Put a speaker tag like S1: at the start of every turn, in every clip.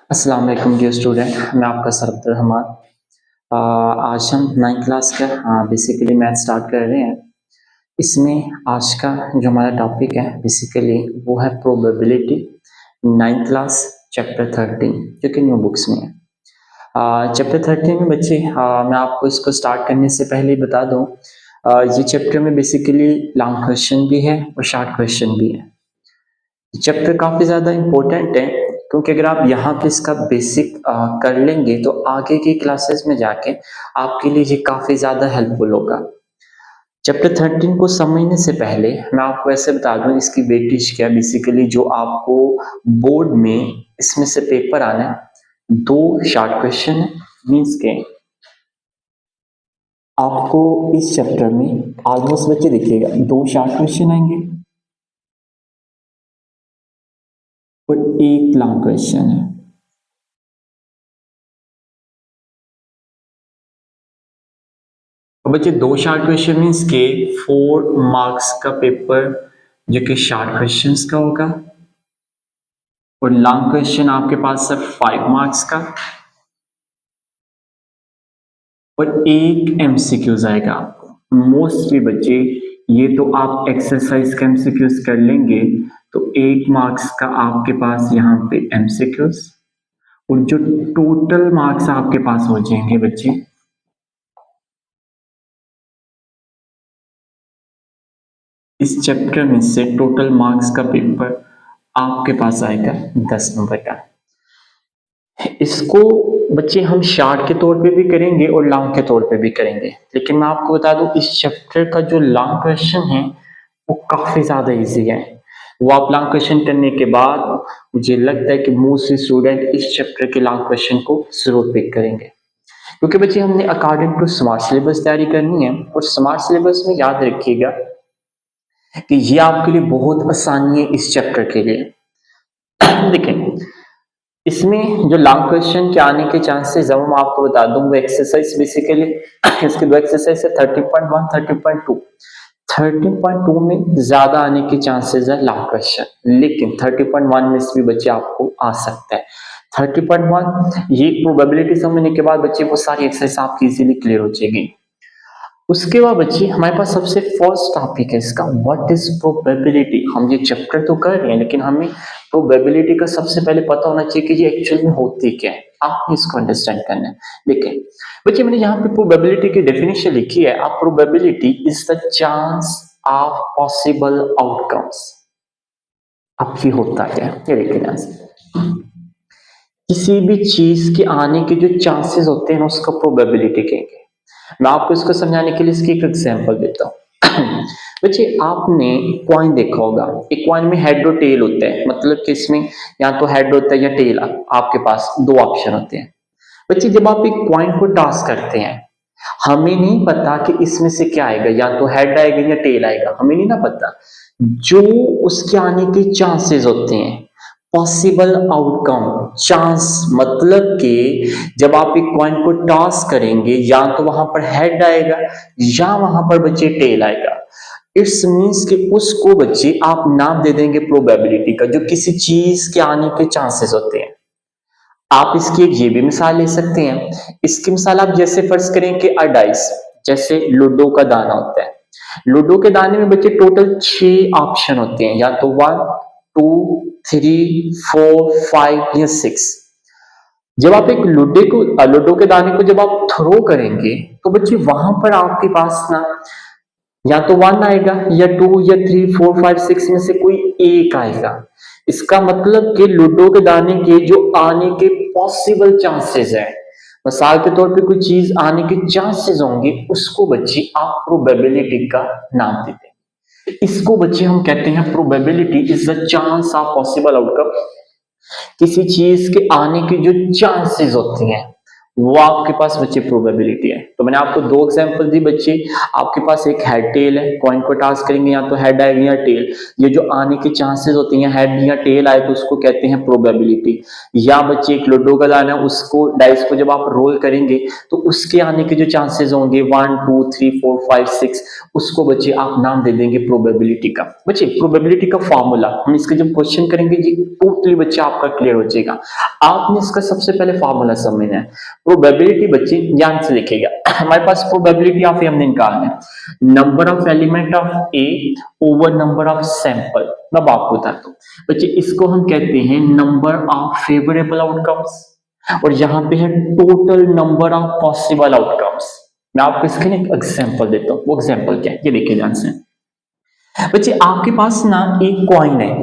S1: अस्सलाम वालेकुम dear student, मैं आपका सर अब्दुर्रहमान। आज हम 9th क्लास का बेसिकली मैथ स्टार्ट कर रहे हैं। इसमें आज का जो हमारा टॉपिक है बेसिकली वो है प्रोबेबिलिटी, 9th क्लास चैप्टर 13 जो कि न्यू बुक्स में है। चैप्टर 13 में बच्चे मैं आपको इसको स्टार्ट करने से पहले ही बता दूं, ये चैप्टर में बेसिकली लॉन्ग क्वेश्चन भी है और शॉर्ट क्वेश्चन भी है। चैप्टर काफ़ी ज़्यादा इम्पोर्टेंट है क्योंकि अगर आप यहाँ पे इसका बेसिक कर लेंगे तो आगे की क्लासेस में जाके आपके लिए ये काफ़ी ज़्यादा हेल्पफुल होगा। चैप्टर 13 को समझने से पहले मैं आपको ऐसे बता दूं इसकी वेटेज क्या है। बेसिकली जो आपको बोर्ड में इसमें से पेपर आना है, 2 शॉर्ट क्वेश्चन है, मीन्स के आपको इस चैप्टर में ऑलमोस्ट बच्चे देखिएगा 2 शॉर्ट क्वेश्चन आएंगे और 1 लॉन्ग क्वेश्चन है। बच्चे 2 शॉर्ट क्वेश्चन मीन्स के 4 मार्क्स का पेपर जो कि शॉर्ट क्वेश्चंस का होगा और लॉन्ग क्वेश्चन आपके पास है 5 मार्क्स का और 1 एमसीक्यूज आएगा आपको। मोस्टली बच्चे ये तो आप एक्सरसाइज का एमसीक्यूज कर लेंगे तो 1 मार्क्स का आपके पास यहाँ पे एमसीक्यूज और जो टोटल मार्क्स आपके पास हो जाएंगे बच्चे, इस चैप्टर में से टोटल मार्क्स का पेपर आपके पास आएगा 10 नंबर का। इसको बच्चे हम शॉर्ट के तौर पे भी करेंगे और लॉन्ग के तौर पे भी करेंगे, लेकिन मैं आपको बता दूं इस चैप्टर का जो लॉन्ग क्वेश्चन है वो काफी ज्यादा इजी है। वो आप लॉन्ग क्वेश्चन करने के बाद मुझे लगता है कि मोस्टली स्टूडेंट इस चैप्टर के लॉन्ग क्वेश्चन को जरूर पिक करेंगे, क्योंकि बच्चे हमने अकॉर्डिंग टू स्मार्ट सिलेबस तैयारी करनी है। और स्मार्ट सिलेबस में याद रखिएगा कि ये आपके लिए बहुत आसानी है इस चैप्टर के लिए। देखें, इसमें जो लॉन्ग क्वेश्चन के आने के चांसेस है वो मैं आपको बता दूं। वो एक्सरसाइज बेसिकली इसके 2 एक्सरसाइज है 30.1 30.2। 30.2 में ज्यादा आने के चांसेस है लॉन्ग क्वेश्चन, लेकिन 30.1 में से भी बच्चे आपको आ सकता है। 30.1 ये प्रोबेबिलिटी समझने के बाद बच्चे वो सारी एक्सरसाइज आपकी इजीली क्लियर हो जाएगी। उसके बाद बच्चे हमारे पास सबसे फर्स्ट टॉपिक है इसका, व्हाट इज प्रोबेबिलिटी। हम ये चैप्टर तो कर रहे हैं लेकिन हमें प्रोबेबिलिटी का सबसे पहले पता होना चाहिए कि ये एक्चुअल में होती क्या है। आपने इसको अंडरस्टैंड करना है। देखिए बच्चे, मैंने यहाँ पे प्रोबेबिलिटी की डेफिनेशन लिखी है। आप probability is the chance of possible outcomes. अब ये होता क्या है, ये देखिए ध्यान से। किसी भी चीज के आने के जो चांसेस होते हैं उसका प्रोबेबिलिटी कहेंगे। मैं आपको इसको समझाने के लिए इसकी एक एग्जांपल देता हूँ। बच्चे, आपने कॉइन देखा होगा। एक कॉइन में हेड और टेल होता है, मतलब कि इसमें या तो हेड होता है या टेल। आपके पास 2 ऑप्शन होते हैं। बच्चे, जब आप एक कॉइन को टॉस करते हैं, हमें नहीं पता कि इसमें से क्या आएगा, या तो हेड आएगा या टेल आएगा, हमें नहीं ना पता। जो उसके आने के चांसेस होते हैं, पॉसिबल आउटकम, चांस मतलब कि जब आप एक कॉइन को टॉस करेंगे या तो वहां पर हेड आएगा या वहां पर बच्चे टेल आएगा। इट्स मीन्स कि उसको बच्चे आप नाम दे देंगे प्रोबेबिलिटी का, जो किसी चीज के आने के चांसेस होते हैं। आप इसकी एक ये भी मिसाल ले सकते हैं। इसकी मिसाल आप जैसे फर्ज करें कि डाइस, जैसे लूडो का दाना होता है। लूडो के दाने में बच्चे टोटल 6 ऑप्शन होते हैं, या तो 1 2 3 4 5 या 6। जब आप एक लूडो के दाने को जब आप थ्रो करेंगे तो बच्चे वहां पर आपके पास ना या तो 1 आएगा या 2 या 3 4 5 6 में से कोई एक आएगा। इसका मतलब कि लूडो के दाने के जो आने के पॉसिबल चांसेस है, मिसाल के तौर पे कोई चीज आने के चांसेस होंगे, उसको बच्चे आप प्रोबेबिलिटी का नाम देते हैं। इसको बच्चे हम कहते हैं probability is the chance of possible outcome. किसी चीज के आने के जो चांसेस होते हैं वो आपके पास बच्चे प्रोबेबिलिटी है। तो मैंने आपको दो एग्जांपल दी बच्चे, आपके पास एक हेड टेल है, कॉइन को टास्क करेंगे या तो हेड आएगी या टेल, ये जो आने के चांसेस होते हैं हेड या टेल आए तो उसको कहते हैं प्रोबेबिलिटी। या बच्चे एक लूडो का दाना है, उसको डाइस को जब आप रोल करेंगे तो उसके आने के जो चांसेस होंगे 1 2 3 4 5 6, उसको बच्चे आप नाम दे देंगे प्रोबेबिलिटी का। बच्चे प्रोबेबिलिटी का फॉर्मूला हम इसका जब क्वेश्चन करेंगे जी टोटली बच्चे आपका क्लियर हो जाएगा। आपने इसका सबसे पहले फॉर्मूला समझना है। प्रोबेबिलिटी बच्चे ध्यान से लिखेगा। हमारे पास प्रोबेबिलिटी ऑफ ए हमने निकालना है, number of element of A over number of sample. मैं आपको बताता हूँ बच्चे, इसको हम कहते हैं नंबर ऑफ फेवरेबल आउटकम्स, और यहाँ पे है total number of possible outcomes. मैं आपको इसके लिए एक एग्जांपल देता हूँ, वो एग्जांपल क्या है ये देखिए ध्यान से। बच्चे आपके पास ना एक कॉइन है,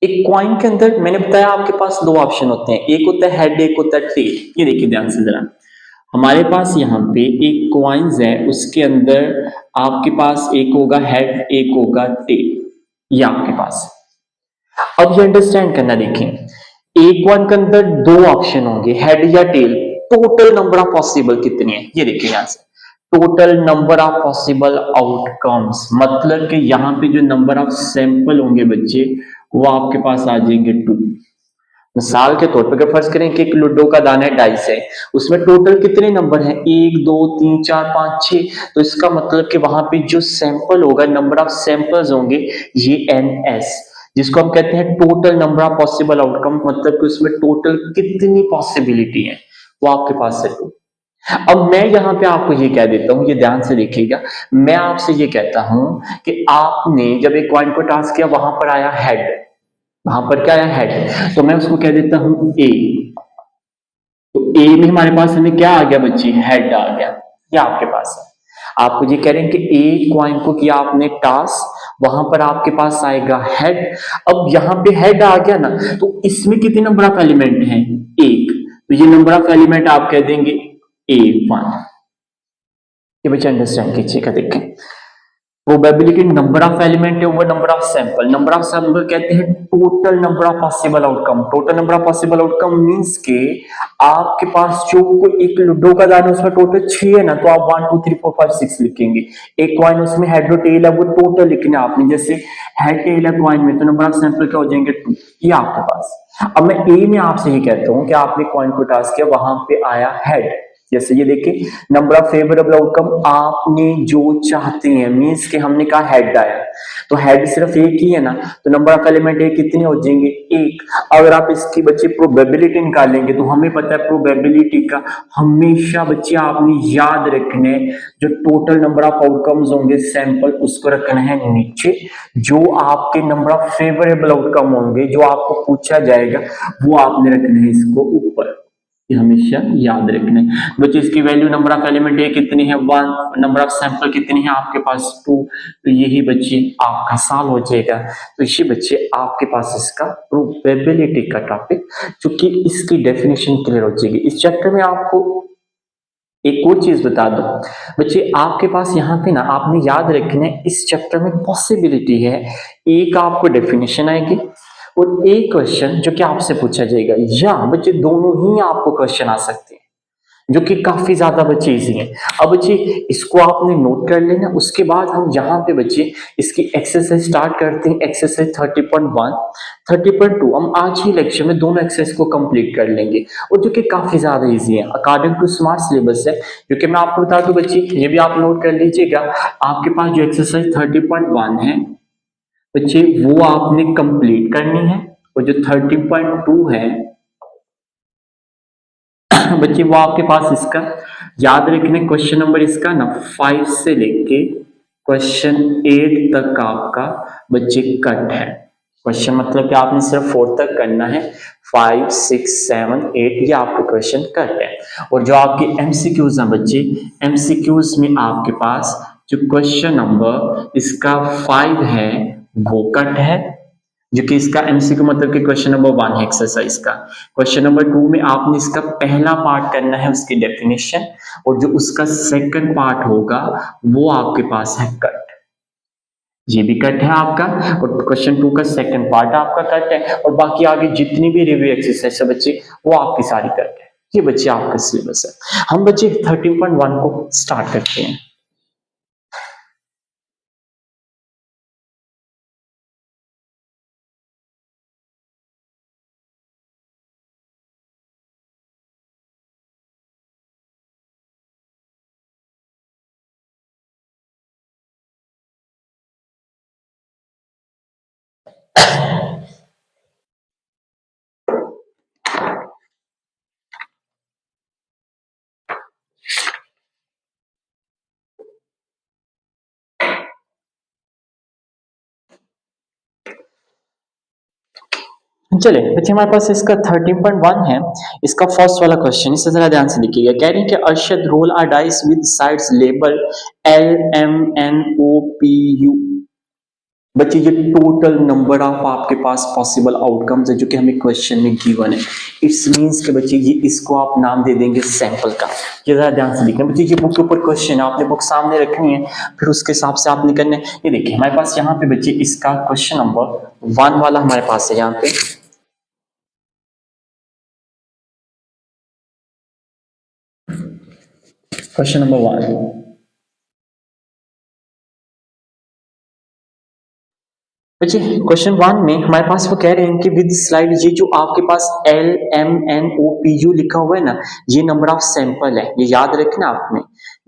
S1: एक कॉइन के अंदर मैंने बताया आपके पास दो ऑप्शन होते हैं, एक होता है हेड, एक होता है टेल। ये देखिए ध्यान से जरा, हमारे पास यहाँ पे एक कॉइन्स है, उसके अंदर आपके पास एक होगा हेड, एक होगा टेल, ये आपके पास। अब ये अंडरस्टैंड करना, देखें एक कॉइन के अंदर दो ऑप्शन होंगे, हेड या tail. Total number of possible कितनी है ये देखिए यहाँ से, total number of possible outcomes, मतलब कि यहाँ पे जो नंबर ऑफ सैंपल होंगे बच्चे वो आपके पास आ जाएंगे 2। मिसाल के तौर पर अगर फर्ज करें कि एक लूडो का दाना है, डाइस है, उसमें टोटल कितने नंबर हैं 1 2 3 4 5 6, तो इसका मतलब कि वहां पे जो सैंपल होगा, नंबर ऑफ सैंपल्स होंगे ये NS, जिसको हम कहते हैं total number of possible outcome, मतलब कि उसमें टोटल कितनी पॉसिबिलिटी है वो आपके पास है 2। अब मैं यहाँ पे आपको ये कह देता हूँ, ये ध्यान से देखिएगा, मैं आपसे ये कहता हूं कि आपने जब एक कॉइन को टास्क किया वहां पर आया हेड, वहां पर क्या आया हेड, तो मैं उसको कह देता हूं ए। तो ए में हमारे पास हमें क्या आ गया बच्ची, हेड आ गया, ये आपके पास है। आपको ये कह रहे हैं कि ए कॉइन को किया आपने टास्क, वहां पर आपके पास आएगा हेड। अब यहाँ पे हेड आ गया ना, तो इसमें कितने नंबर ऑफ एलिमेंट हैं, एक, तो ये नंबर ऑफ एलिमेंट आप कह देंगे A1। ये बच्चे अंडरस्टैंड कीजिएगा, देखें प्रोबेबिलिटी नंबर ऑफ एलिमेंट है over number of sample, number of sample कहते हैं total number of possible outcome. Total number of possible outcome means के आपके पास जो कोई एक लूडो का दाना उसमें टोटल 6 है ना, तो आप 1 2 3 4 5 6 लिखेंगे। एक कॉइन उसमें हेड और टेल है, वो टोटल लिखना है आपने, जैसे हेड टेल है कॉइन में, तो नंबर ऑफ सैंपल क्या हो जाएंगे 2, ये आपके पास। अब मैं ए में आपसे ये कहता हूं कि आपने कॉइन को टास्क किया, वहां पे आया हेड, जैसे ये देखिए नंबर ऑफ फेवरेबल आउटकम आपने जो चाहते हैं, मींस के हमने कहा हेड आया, तो हेड सिर्फ एक ही है ना, तो नंबर ऑफ एलिमेंट एक कितने हो जाएंगे, एक। अगर आप इसकी बच्चे प्रोबेबिलिटी निकालेंगे तो हमें पता है प्रोबेबिलिटी का हमेशा बच्चे आपने याद रखने, जो टोटल नंबर ऑफ आउटकम्स होंगे सैंपल उसको रखना है नीचे, जो आपके नंबर ऑफ फेवरेबल आउटकम होंगे जो आपको पूछा जाएगा वो आपने रखना है इसको ऊपर, हमेशा याद रखना है बच्चे। इसकी वैल्यू नंबर ऑफ एलिमेंट ए कितनी है 1, नंबर ऑफ सैंपल कितनी है आपके पास 2, तो यही बच्चे आपका सॉल्व हो जाएगा। तो इसी बच्चे आपके पास इसका प्रोबेबिलिटी का टॉपिक, चूंकि इसकी डेफिनेशन क्लियर हो जाएगी। इस चैप्टर में आपको एक और चीज बता दो बच्चे, आपके पास यहाँ पे ना आपने याद रखना है, इस चैप्टर में पॉसिबिलिटी है, एक आपको डेफिनेशन आएगी और एक क्वेश्चन जो कि आपसे पूछा जाएगा, या बच्चे दोनों ही आपको क्वेश्चन आ सकते हैं जो कि काफी ज्यादा बच्चे इजी हैं। अब बच्चे इसको आपने नोट कर लेना, उसके बाद हम यहाँ पे बच्चे इसकी एक्सरसाइज स्टार्ट करते हैं। एक्सरसाइज 30.1 30.2 हम आज ही लेक्चर में दोनों एक्सरसाइज को कंप्लीट कर लेंगे, और जो कि काफी ज्यादा इजी है, अकॉर्डिंग टू स्मार्ट सिलेबस है, जो कि मैं आपको बता दूं बच्चे, ये भी आप नोट कर लीजिएगा। आपके पास जो एक्सरसाइज 30.1 है बच्चे वो आपने कंप्लीट करनी है, और जो 30.2 है बच्चे वो आपके पास इसका याद रखने, क्वेश्चन नंबर इसका ना 5 से लेके क्वेश्चन 8 तक आपका बच्चे कट है। क्वेश्चन मतलब कि आपने सिर्फ 4 तक करना है, 5 6 7 8 ये आपके क्वेश्चन कट है। और जो आपके एमसीक्यूज हैं बच्चे, एमसीक्यूज में आपके पास जो क्वेश्चन नंबर इसका 5 है वो कट है, जो कि इसका एमसीक्यू मतलब कि क्वेश्चन नंबर 1 है एक्सरसाइज का। क्वेश्चन नंबर 2 में आपने इसका पहला पार्ट करना है उसकी डेफिनेशन, और जो उसका सेकंड पार्ट होगा वो आपके पास है कट, ये भी कट है आपका, और क्वेश्चन 2 का सेकंड पार्ट आपका कट है, और बाकी आगे जितनी भी रिव्यू एक्सरसाइज है बच्चे वो आपकी सारी कट है। ये बच्चे आपका सिलेबस है। हम बच्चे 13.1 को स्टार्ट करते हैं। चले बच्चे, हमारे पास इसका 13.1 है। इसका फर्स्ट वाला क्वेश्चन, इसे जरा ध्यान से देखिएगा। कह रहे हैं कि Arshad roll a dice with sides label LMNOPU। बच्चे ये टोटल नंबर ऑफ आपके पास पॉसिबल आउटकम्स है जो कि हमें क्वेश्चन में गिवन है। इट्स मींस के बच्चे ये इसको आप नाम दे देंगे सैंपल का। ये जरा ध्यान से देखना बच्चे, ये बुक के ऊपर क्वेश्चन है, आपने बुक सामने रखनी है, फिर उसके हिसाब से आपने करना है। ये देखिए हमारे पास यहाँ पे बच्चे इसका क्वेश्चन नंबर 1 वाला हमारे पास है। यहाँ पे क्वेश्चन नंबर 1, बच्चे क्वेश्चन 1 में हमारे पास वो कह रहे हैं कि विद स्लाइड, ये जो आपके पास LMNOPU लिखा हुआ है ना, ये नंबर ऑफ सैंपल है, ये याद रखना आपने।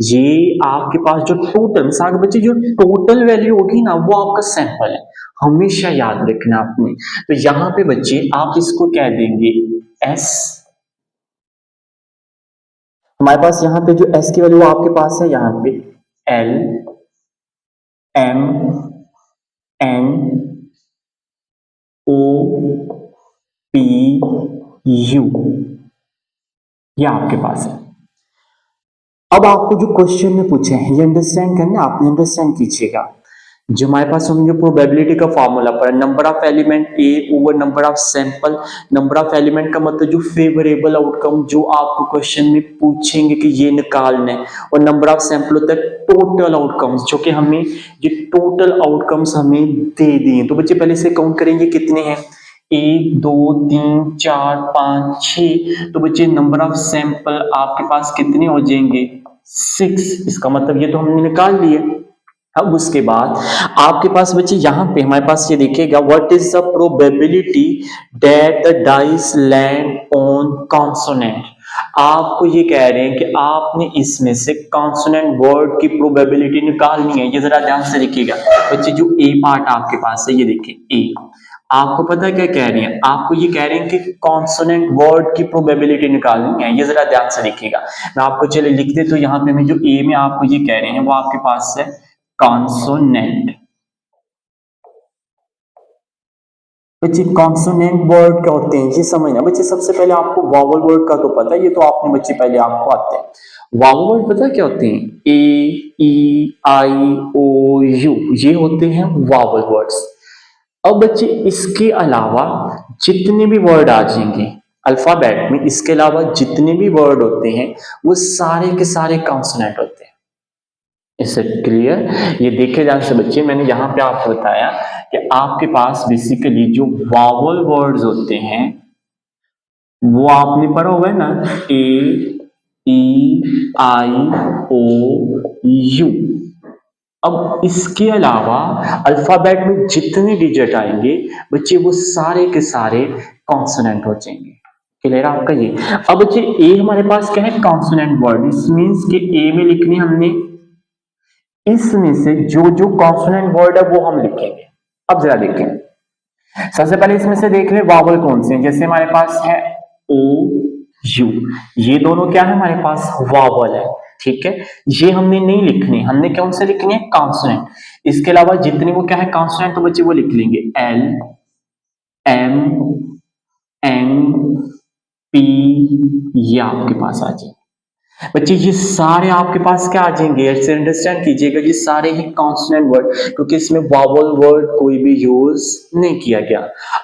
S1: ये आपके पास जो टोटल मिसाल बच्चे जो टोटल वैल्यू होगी ना, वो आपका सैंपल है, हमेशा याद रखना आपने। तो यहाँ पे बच्चे आप इसको कह देंगे S। हमारे पास यहाँ पे जो S की वैल्यू आपके पास है यहाँ पे LMNOPU, ये आपके पास है। अब आपको जो क्वेश्चन में पूछे हैं ये अंडरस्टैंड करना, आपने अंडरस्टैंड कीजिएगा। जो हमारे पास हम जो प्रोबेबिलिटी का फॉर्मूला पढ़ा, number of element A over number of sample. Number of element का मतलब जो फेवरेबल आउटकम जो आपको क्वेश्चन में पूछेंगे कि ये निकालना है, और नंबर ऑफ सैंपल होता है टोटल आउटकम्स, जो कि हमें ये टोटल आउटकम्स हमें दे दिए। तो बच्चे पहले से काउंट करेंगे कितने हैं, 1 2 3 4 5 6। तो बच्चे नंबर ऑफ सैंपल आपके पास कितने हो जाएंगे, 6। इसका मतलब ये तो हमने निकाल लिए। अब उसके बाद आपके पास बच्चे यहाँ पे हमारे पास ये देखिएगा, what is the probability that the dice land on consonant. आपको ये कह रहे हैं कि आपने इसमें से कॉन्सोनेंट वर्ड की प्रोबेबिलिटी निकालनी है। ये जरा ध्यान से देखिएगा बच्चे, जो ए पार्ट आपके पास है, ये देखिए ए। आपको पता है क्या कह रही है, आपको ये कह रहे हैं कि कॉन्सोनेंट वर्ड की प्रोबेबिलिटी निकालनी है। ये जरा ध्यान से देखिएगा, मैं आपको चले लिख दे। तो यहाँ पे मैं जो ए में आपको ये कह रहे हैं वो आपके पास है कॉन्सोनेंट। बच्चे कॉन्सोनेंट वर्ड क्या होते हैं ये समझना। बच्चे सबसे पहले आपको वावल वर्ड का तो पता है, ये तो आपने बच्चे पहले आपको आते हैं। वावल वर्ड पता है क्या होते हैं, ए ई आई ओ यू, ये होते हैं वावल वर्ड्स। अब बच्चे इसके अलावा जितने भी वर्ड आ जाएंगे अल्फाबेट में, इसके अलावा जितने भी वर्ड होते हैं वो सारे के सारे कॉन्सोनेंट होते हैं। इससे क्लियर, ये देखे जाने से बच्चे मैंने यहाँ पे आपको बताया कि आपके पास बेसिकली जो वावल वर्ड्स होते हैं वो आपने पढ़ा हुआ है ना, ए ई आई ओ यू। अब इसके अलावा अल्फाबेट में जितने डिजिट आएंगे बच्चे वो सारे के सारे कॉन्सोनेंट हो जाएंगे। क्लियर आपका ये। अब बच्चे ए हमारे पास क्या है, कॉन्सोनेंट वर्ड। इस मीन्स कि ए में लिखनी हमने, इसमें से जो जो कॉन्सोनेंट वर्ड है वो हम लिखेंगे। अब जरा देखें, सबसे पहले इसमें से देख ले वावल कौन से हैं। जैसे हमारे पास है ओ यू, ये दोनों क्या है हमारे पास, वावल है। ठीक है, ये हमने नहीं लिखने, हमने कौन से लिखने हैं, कॉन्सोनेंट। इसके अलावा जितने वो क्या है कॉन्सोनेंट, तो बच्चे वो लिख लेंगे एल एम एन पी, ये आपके पास आ जाए। बच्चे ये सारे आपके पास क्या आ जाएंगे, ऐसे अंडरस्टैंड कीजिएगा, ये सारे ही कॉन्सोनेंट वर्ड, क्योंकि इसमें वावल वर्ड कोई भी यूज नहीं किया गया।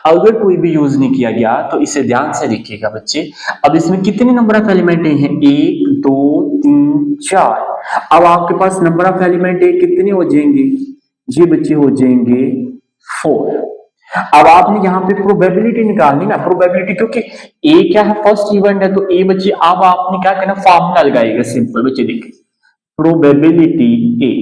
S1: अगर कोई भी यूज नहीं किया गया तो इसे ध्यान से देखिएगा बच्चे। अब इसमें कितने नंबर ऑफ एलिमेंट हैं, 1 2 3 4। अब आपके पास नंबर ऑफ एलिमेंट कितने हो जाएंगे, ये बच्चे हो जाएंगे 4। अब आपने यहाँ पे प्रोबेबिलिटी निकालनी ना, प्रोबेबिलिटी, क्योंकि ए क्या है, फर्स्ट इवेंट है, तो ए बच्चे अब आपने क्या करना, फॉर्मूला लगाएगा सिंपल बच्चे, देखिए प्रोबेबिलिटी ए।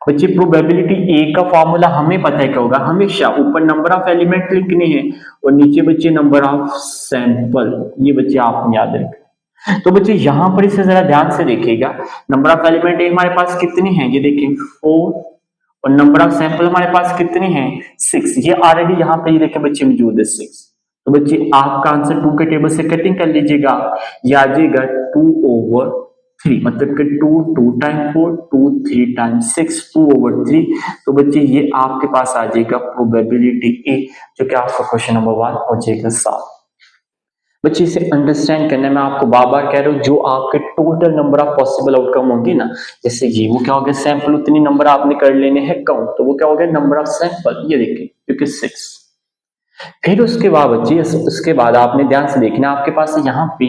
S1: बच्चे प्रोबेबिलिटी ए का फॉर्मूला हमें पता है क्या होगा, हमेशा ऊपर नंबर ऑफ एलिमेंट लिखने हैं और नीचे बच्चे नंबर ऑफ सैंपल, ये बच्चे आपने याद रखें। तो बच्चे यहां पर इसे जरा ध्यान से देखिएगा, नंबर ऑफ एलिमेंट हमारे पास कितने हैं, ये देखिए 4, और नंबर ऑफ सैंपल हमारे पास कितने हैं 6, ये ऑलरेडी यहाँ पे ये देखें बच्चे मौजूद है 6। तो बच्चे आपका आंसर 2 के टेबल से कटिंग कर लीजिएगा, ये आ जाएगा 2/3, मतलब कि 2 टाइम 4, 2 3 टाइम 6, 2/3। तो बच्चे ये आपके पास आ जाएगा प्रोबेबिलिटी ए, जो कि आपका क्वेश्चन नंबर 1 हो जाएगा 7। बच्चे इसे अंडरस्टैंड करने में आपको बार बार कह रहा हूं, जो आपके total number of possible outcome होंगी ना, जैसे ये वो क्या हो गया, सैंपल उतनी नंबर आपने कर लेने हैं काउंट, तो वो क्या हो गया नंबर ऑफ सैंपल, ये देखिए क्योंकि 6। फिर उसके बाद बच्चे उसके बाद आपने ध्यान से देखना, आपके पास यहाँ पे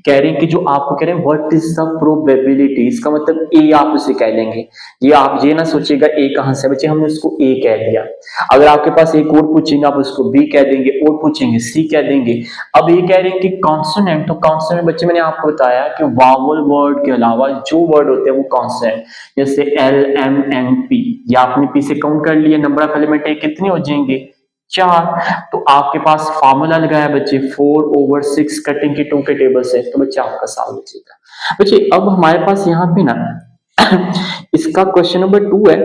S1: कह रहे हैं कि जो आपको कह रहे हैं व्हाट इज द प्रोबेबिलिटी, इसका मतलब ए आप उसे कह लेंगे। ये आप ये ना सोचिएगा ए कहां से, बच्चे हमने उसको ए कह दिया। अगर आपके पास एक और पूछेंगे आप उसको बी कह देंगे, और पूछेंगे सी कह देंगे। अब ये कह रहे हैं कि कॉन्सोनेंट, तो कॉन्सोनेंट बच्चे मैंने आपको बताया कि वावल वर्ड के अलावा जो वर्ड होते हैं वो कॉन्सोनेंट, जैसे एल एम एन पी, या आपने पी से काउंट कर लिया, नंबर ऑफ एलिमेंट कितने हो जाएंगे 4। तो आपके पास फार्मूला लगाया बच्चे 4/6 कटिंग की 2 के टेबल से, तो बच्चे आपका सॉल्व हो जाएगा। बच्चे अब हमारे पास यहाँ पे ना इसका क्वेश्चन नंबर 2 है।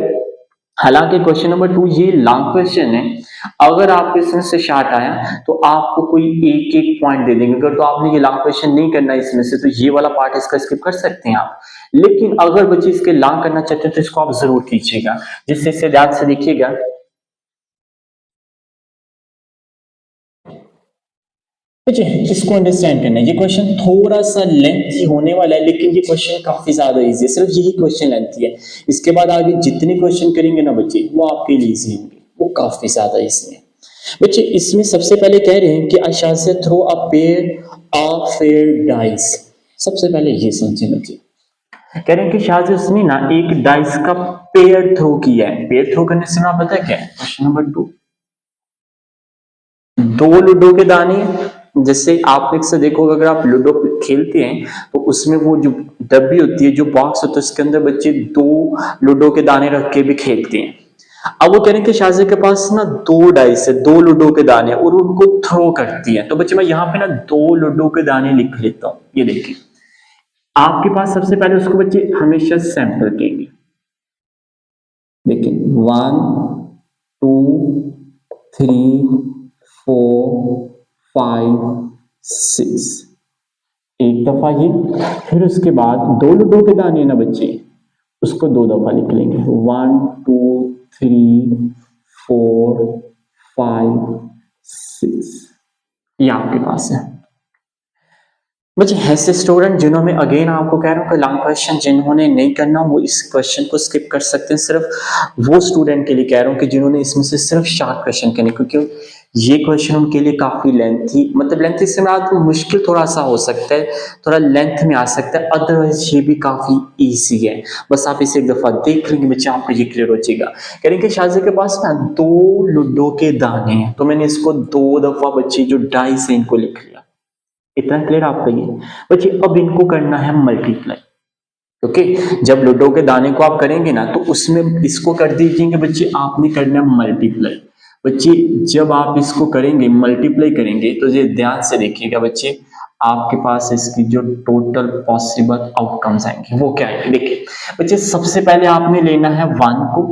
S1: हालांकि क्वेश्चन नंबर 2 ये लॉन्ग क्वेश्चन है, अगर आपको इसमें से शार्ट आया तो आपको कोई एक एक पॉइंट दे देंगे। अगर तो आपने ये लॉन्ग क्वेश्चन नहीं करना इसमें से, तो ये वाला पार्ट इसका स्किप कर सकते हैं आप। लेकिन अगर बच्चे इसके लॉन्ग करना चाहते हैं तो इसको आप जरूर कीजिएगा, जिससे इसे ध्यान से देखिएगा। देखिए इसको अंडरस्टैंड करना है, ये क्वेश्चन थोड़ा सा लेंथी होने वाला है, लेकिन ये क्वेश्चन काफी ज्यादा इजी है, सिर्फ यही क्वेश्चन लेंथी है। इसके बाद आगे जितने क्वेश्चन करेंगे ना बच्चे, वो आपके लिए इजी होंगे, वो काफी ज्यादा इजी है। बच्चे इसमें सबसे पहले कह रहे हैं कि आशासे throw a pair of fair dice. सबसे पहले ये समझे बच्चे, कह रहे हैं कि शायद उसने ना एक डाइस का पेयर थ्रो किया है। पेयर थ्रो करने से ना पता है क्या है, क्वेश्चन नंबर 2, 2 लूडो के दाने, जैसे आप एक से देखो, अगर आप लूडो खेलते हैं तो उसमें वो जो डब्बी होती है, जो बॉक्स होता है, उसके अंदर बच्चे 2 लूडो के दाने रख के भी खेलते हैं। अब वो कह रहे हैं कि शाहज़े के पास ना 2 डाइस है, 2 लूडो के दाने, और उनको थ्रो करती है। तो बच्चे मैं यहाँ पे ना 2 लूडो के दाने लिख लेता हूँ, ये देखिए आपके पास सबसे पहले उसको बच्चे हमेशा सैंपल कहेंगे। देखिए 1 2 3 4 5 6, एक दफा ये, फिर उसके बाद 2 लूडो के दाने ना बच्चे, उसको 2 दफा लिख लेंगे, 1 2 3 4 5 6, ये आपके पास है। बच्चे ऐसे स्टूडेंट जिन्होंने, अगेन आपको कह रहा हूँ कि लॉन्ग क्वेश्चन जिन्होंने नहीं करना वो इस क्वेश्चन को स्किप कर सकते हैं। सिर्फ वो स्टूडेंट के लिए कह रहा हूँ कि जिन्होंने इसमें से सिर्फ शॉर्ट क्वेश्चन करने, क्योंकि ये क्वेश्चन उनके लिए काफी लेंथी, मतलब लेंथी से मैं तो मुश्किल थोड़ा सा हो सकता है, थोड़ा लेंथ में आ सकता है, अदरवाइज ये भी काफी ईजी है। बस आप इसे एक दफा देख लेंगे बच्चे, आपको ये क्लियर हो जाएगा। कह रहे हैं कि शाहज़े के पास ना 2 लूडो के दाने हैं, तो मैंने इसको 2 दफा बच्चे जो डाइस है इनको लिख लिया। इतना क्लियर आपका ये बच्चे। अब इनको करना है मल्टीप्लाई, ओके। जब लूडो के दाने को आप करेंगे ना, तो उसमें इसको कर दीजिएगा बच्चे, आपने करना है मल्टीप्लाई। बच्चे जब आप इसको करेंगे, मल्टीप्लाई करेंगे, तो ये ध्यान से देखिएगा बच्चे, आपके पास इसकी जो टोटल पॉसिबल आउटकम्स आएंगे वो क्या आएंगे। देखिए बच्चे सबसे पहले आपने लेना है 1 को,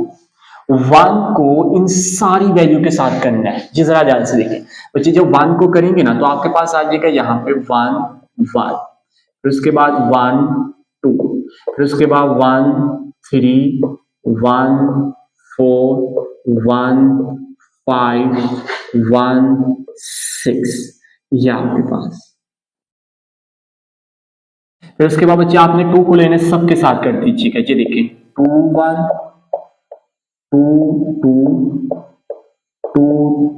S1: 1 को इन सारी वैल्यू के साथ करना है। जी जरा ध्यान से देखिए बच्चे, जब 1 को करेंगे ना, तो आपके पास आ जाएगा यहाँ पे 1 1, फिर उसके बाद 1 2, फिर उसके बाद 1 3 1 4 1 5 1 6, ये आपके पास। फिर उसके बाद बच्चे आपने 2 को लेने सबके साथ कर दीजिएगा। ये देखिए 2 1 2 2 2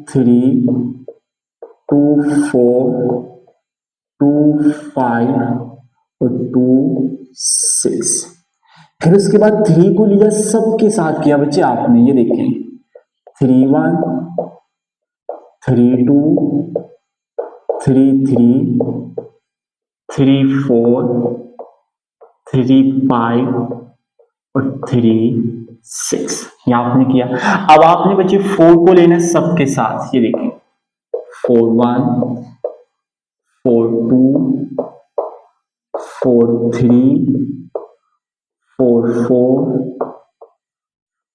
S1: 3 2 4 2 5 और 2 6। फिर उसके बाद 3 को लिया सबके साथ किया बच्चे आपने, ये देखें 3 1 3 2, 3 3, 3 4, 3 5 और 3 6। ये आपने किया। अब आपने बच्चे 4 को लेना सबके साथ। ये देखिए 4 1, 4 2, 4 3, 4 4,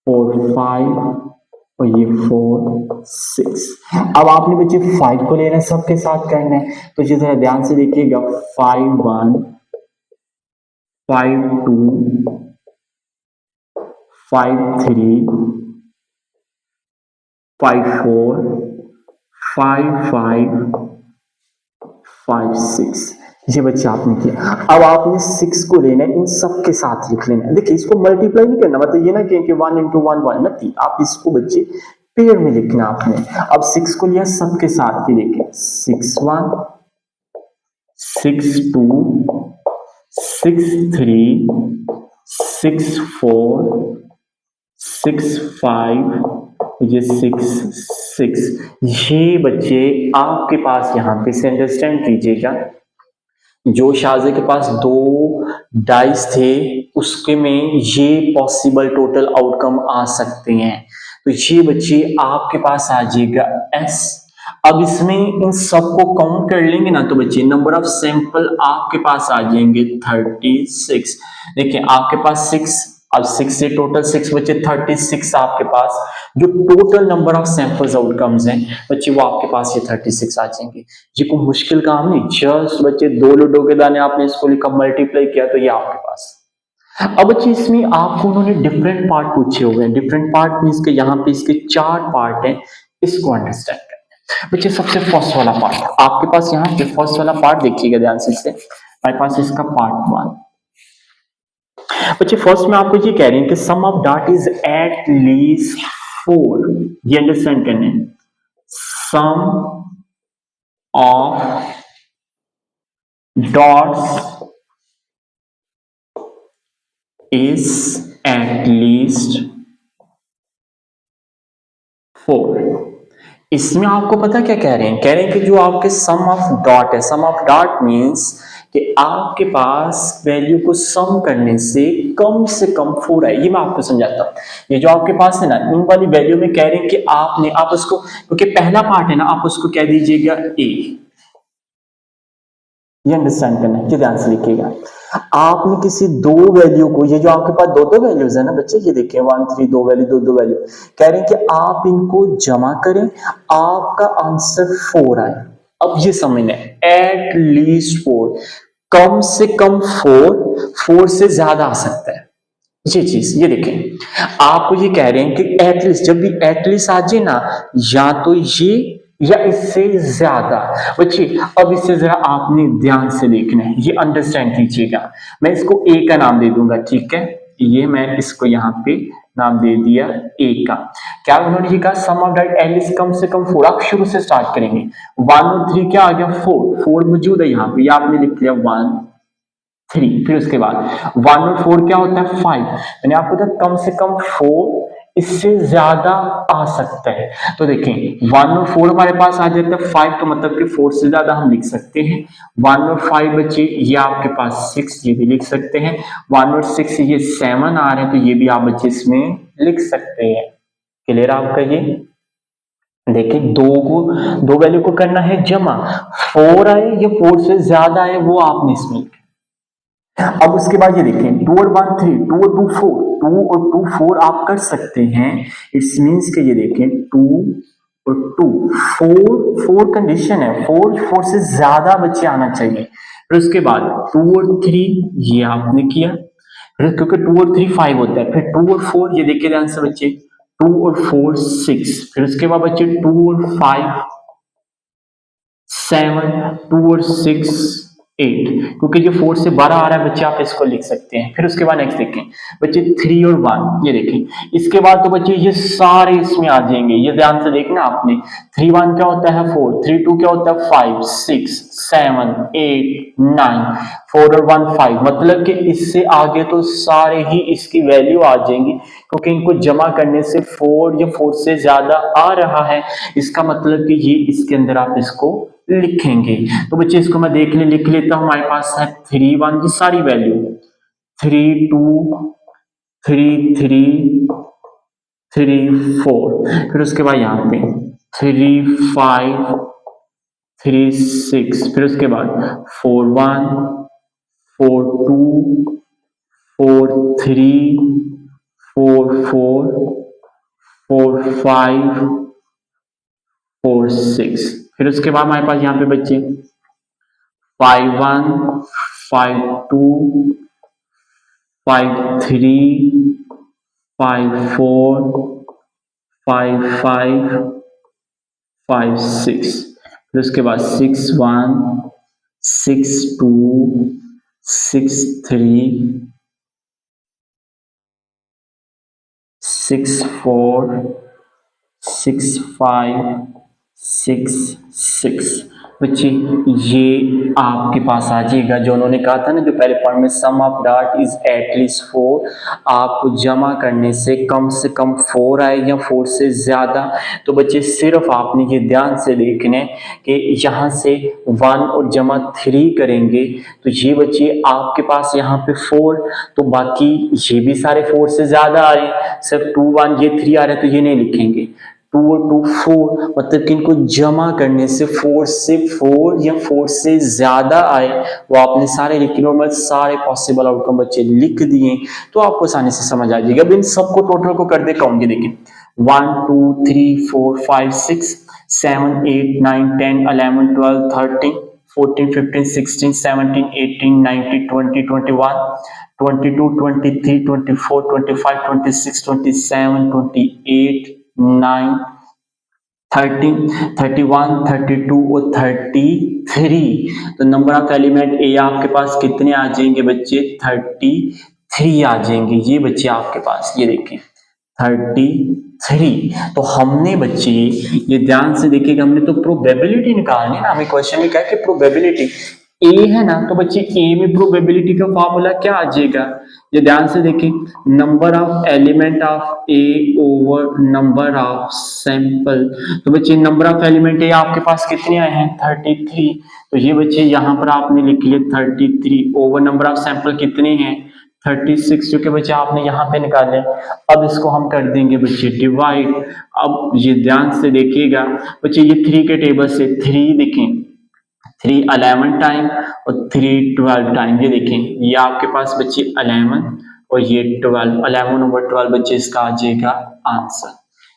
S1: 4 5 और ये 4 6। अब आपने बच्चे 5 को लेना है, सबके साथ करना है। तो इसे जरा ध्यान से देखिएगा। 5 1, 5 2, 5 3, 5 4, 5 5, 5 6। ये बच्चे आपने किया। अब आपने 6 को लेना है, इन सब के साथ लिख लेना है। देखिए इसको मल्टीप्लाई नहीं करना, मतलब ये ना कि 1 into 1 1 नहीं, आप इसको बच्चे पेयर में लिखना आपने। अब 6 को लिया सबके साथ। ये देखिए 6 1, 6 2, 6 3, 6 4, 6 5, ये 6 6। ये बच्चे आपके पास यहाँ पे से अंडरस्टैंड कीजिएगा, जो शाहजे के पास 2 डाइस थे उसके में ये पॉसिबल टोटल आउटकम आ सकते हैं। तो ये बच्चे आपके पास आ जाएगा एस। अब इसमें इन सबको काउंट कर लेंगे ना, तो बच्चे नंबर ऑफ सैंपल आपके पास आ जाएंगे 36। देखिए आपके पास 6, अब 6 से टोटल 6 बच्चे 36 आपके पास जो total number of samples outcomes हैं बच्चे, वो आपके पास ये 36 आ जाएंगे। ये कोई मुश्किल काम नहीं, जस्ट बच्चे 2 लड्डू के दाने आपने इसको लिखा, मल्टीप्लाई किया तो ये आपके पास। अब बच्चे इसमें आपको उन्होंने डिफरेंट पार्ट पूछे हुए हैं। डिफरेंट पार्ट मींस के यहाँ पे इसके 4 पार्ट हैं, इसको अंडरस्टैंड करना है। बच्चे सबसे फर्स्ट वाला पार्ट आपके पास, यहाँ पे फर्स्ट वाला पार्ट देखिएगा ध्यान से। हमारे पास इसका पार्ट 1। बच्चे फर्स्ट में आपको ये कह रहे हैं कि sum of dot is at least 4। ये अंडरस्टैंड करने हैं। Sum of dots is at least 4। इसमें आपको पता क्या कह रहे हैं? कह रहे हैं कि जो आपके सम ऑफ डॉट है, सम ऑफ डॉट मीन्स कि आपके पास वैल्यू को सम करने से कम 4 आए। ये मैं आपको समझाता हूँ। ये जो आपके पास है ना, इन वाली वैल्यू में कह रहे हैं कि आप उसको, क्योंकि पहला पार्ट है ना, आप उसको कह दीजिएगा ए। ये अंडरस्टैंड करना है, ध्यान से लिखिएगा। आपने किसी 2 वैल्यू को, ये जो आपके पास 2 वैल्यूज है ना बच्चे, ये देखिए 1 3 2 वैल्यू, 2 वैल्यू कह रहे हैं कि आप इनको जमा करें, आपका आंसर 4 आए। अब ये समझना है, एट लीस्ट 4, कम से कम 4 से ज्यादा आ सकता है। ये चीज ये देखें, आपको ये कह रहे हैं कि एटलीस्ट, जब भी एटलीस्ट आ जाए ना, या तो ये या इससे ज्यादा। बच्चे अब इससे जरा आपने ध्यान से देखना है, ये अंडरस्टैंड कीजिएगा। मैं इसको ए का नाम दे दूंगा, ठीक है। ये मैं इसको यहाँ पे नाम दे दिया ए का। क्या उन्होंने ये कहा सम ऑफ डॉट एटलीस्ट कम से कम 4। आप शुरू से स्टार्ट करेंगे। 1 और 3 क्या आ गया? 4 मौजूद है यहाँ पे, ये आपने लिख लिया 1 3। फिर उसके बाद 1 और 4 क्या होता है? 5। मैंने आपको बताया कम से कम 4, इससे ज्यादा आ सकता है। तो देखें 1 और 4 हमारे पास आ जाता है 5, तो मतलब कि 4 से ज्यादा हम लिख सकते हैं। 1 और 5 बच्चे ये आपके पास 6, ये भी लिख सकते हैं। 1 और 6 ये 7 आ रहे हैं, तो ये भी आप बच्चे इसमें लिख सकते हैं। क्लियर आपका? ये देखिए 2 वैल्यू को करना है जमा, 4 आए या 4 से ज्यादा आए वो आपने इसमें। अब उसके बाद ये देखें 2 और 1 3, 2 और 2 4, 2 और 2 4 आप कर सकते हैं। इट्स मींस के ये देखें 2 और 2 4 कंडीशन है, 4 से ज्यादा बच्चे आना चाहिए। फिर उसके बाद 2 और 3 ये आपने किया, फिर क्योंकि 2 और 3 5 होता है। फिर 2 और 4 ये देखिए ध्यान से बच्चे, 2 और 4 6। फिर उसके बाद बच्चे 2 और 5 7, 2 और 6 8, क्योंकि जो 4 से 12 आ रहा है बच्चे आप इसको लिख सकते हैं। फिर उसके बाद नेक्स्ट देखें बच्चे 3 और 1, ये देखें। इसके बाद तो बच्चे ये सारे इसमें आ जाएंगे, ये ध्यान से देखना आपने। 3 1 क्या होता है 4, 3 2 क्या होता है 5 6 7 8 9, 4 और 1 5, मतलब कि इससे आगे तो सारे ही इसकी वैल्यू आ जाएंगी, क्योंकि इनको जमा करने से 4 या 4 से ज्यादा आ रहा है। इसका मतलब कि ये इसके अंदर आप इसको लिखेंगे। तो बच्चे इसको मैं लिख लेता हूं। हमारे पास है 3 1 की सारी वैल्यू, 3 2 3 3 3 4, फिर उसके बाद यहाँ पे 3 5 3 6, फिर उसके बाद 4 1 4 2 4 3 4 4 4 5 4 6, फिर उसके बाद हमारे पास यहाँ पे बच्चे 5 1 5 2 5 3 5 4 5 5 5 6, फिर उसके बाद 6 1 6 2 6 3 6 4 6 5 6 6। बच्चे ये आपके पास आ जाएगा, जो उन्होंने कहा था ना जो पहले पॉइंट में, सम ऑफ डॉट इज एटलीस्ट 4। आपको जमा करने से कम 4 आए या 4 से ज्यादा। तो बच्चे सिर्फ आपने ये ध्यान से देखने कि यहाँ से 1 और जमा 3 करेंगे तो ये बच्चे आपके पास यहाँ पे 4, तो बाकी ये भी सारे 4 से ज्यादा आ रहे हैं, सिर्फ 2 1 ये 3 आ रहे हैं तो ये नहीं लिखेंगे। 2 और 2 4, मतलब कि इनको जमा करने से 4 से 4 या 4 से ज्यादा आए वो आपने सारे लिखे, और मैं सारे पॉसिबल आउटकम बच्चे लिख दिए, तो आपको आसानी से समझ आ जाएगा। अब इन सबको टोटल को कर दे काउंट, देखिए 1 2 3 4 5 6 7 8 9 10 11 12 13 14 15 16 17 18 19 20 21 22 23 24 25 26 27 28 9 30 31 32 और 33। तो नंबर ऑफ एलिमेंट ए आपके पास कितने आ जाएंगे बच्चे, 33 आ जाएंगे। ये बच्चे आपके पास ये देखें 33। तो हमने बच्चे ये ध्यान से देखिएगा, हमने तो प्रोबेबिलिटी निकालनी है ना, हमें क्वेश्चन में क्या है कि प्रोबेबिलिटी ए है ना, तो बच्चे ए में प्रोबेबिलिटी का फॉर्मूला क्या आ जाएगा, ये ध्यान से देखें, number of element of A over number of sample. तो बच्चे नंबर ऑफ एलिमेंट ए आपके पास कितने आए हैं 33, तो ये बच्चे यहाँ पर आपने लिख लिया 33 ओवर नंबर ऑफ सैंपल कितने हैं 36, जो कि बच्चे आपने यहाँ पे निकाले। अब इसको हम कर देंगे बच्चे डिवाइड। अब ये ध्यान से देखिएगा बच्चे, ये 3 के टेबल से 3 देखें 3 11 टाइम और 3 12 टाइम, ये देखें ये आपके पास बच्चे 11 और ये 12, 11 ओवर 12 बच्चे इसका आ जाएगा आंसर।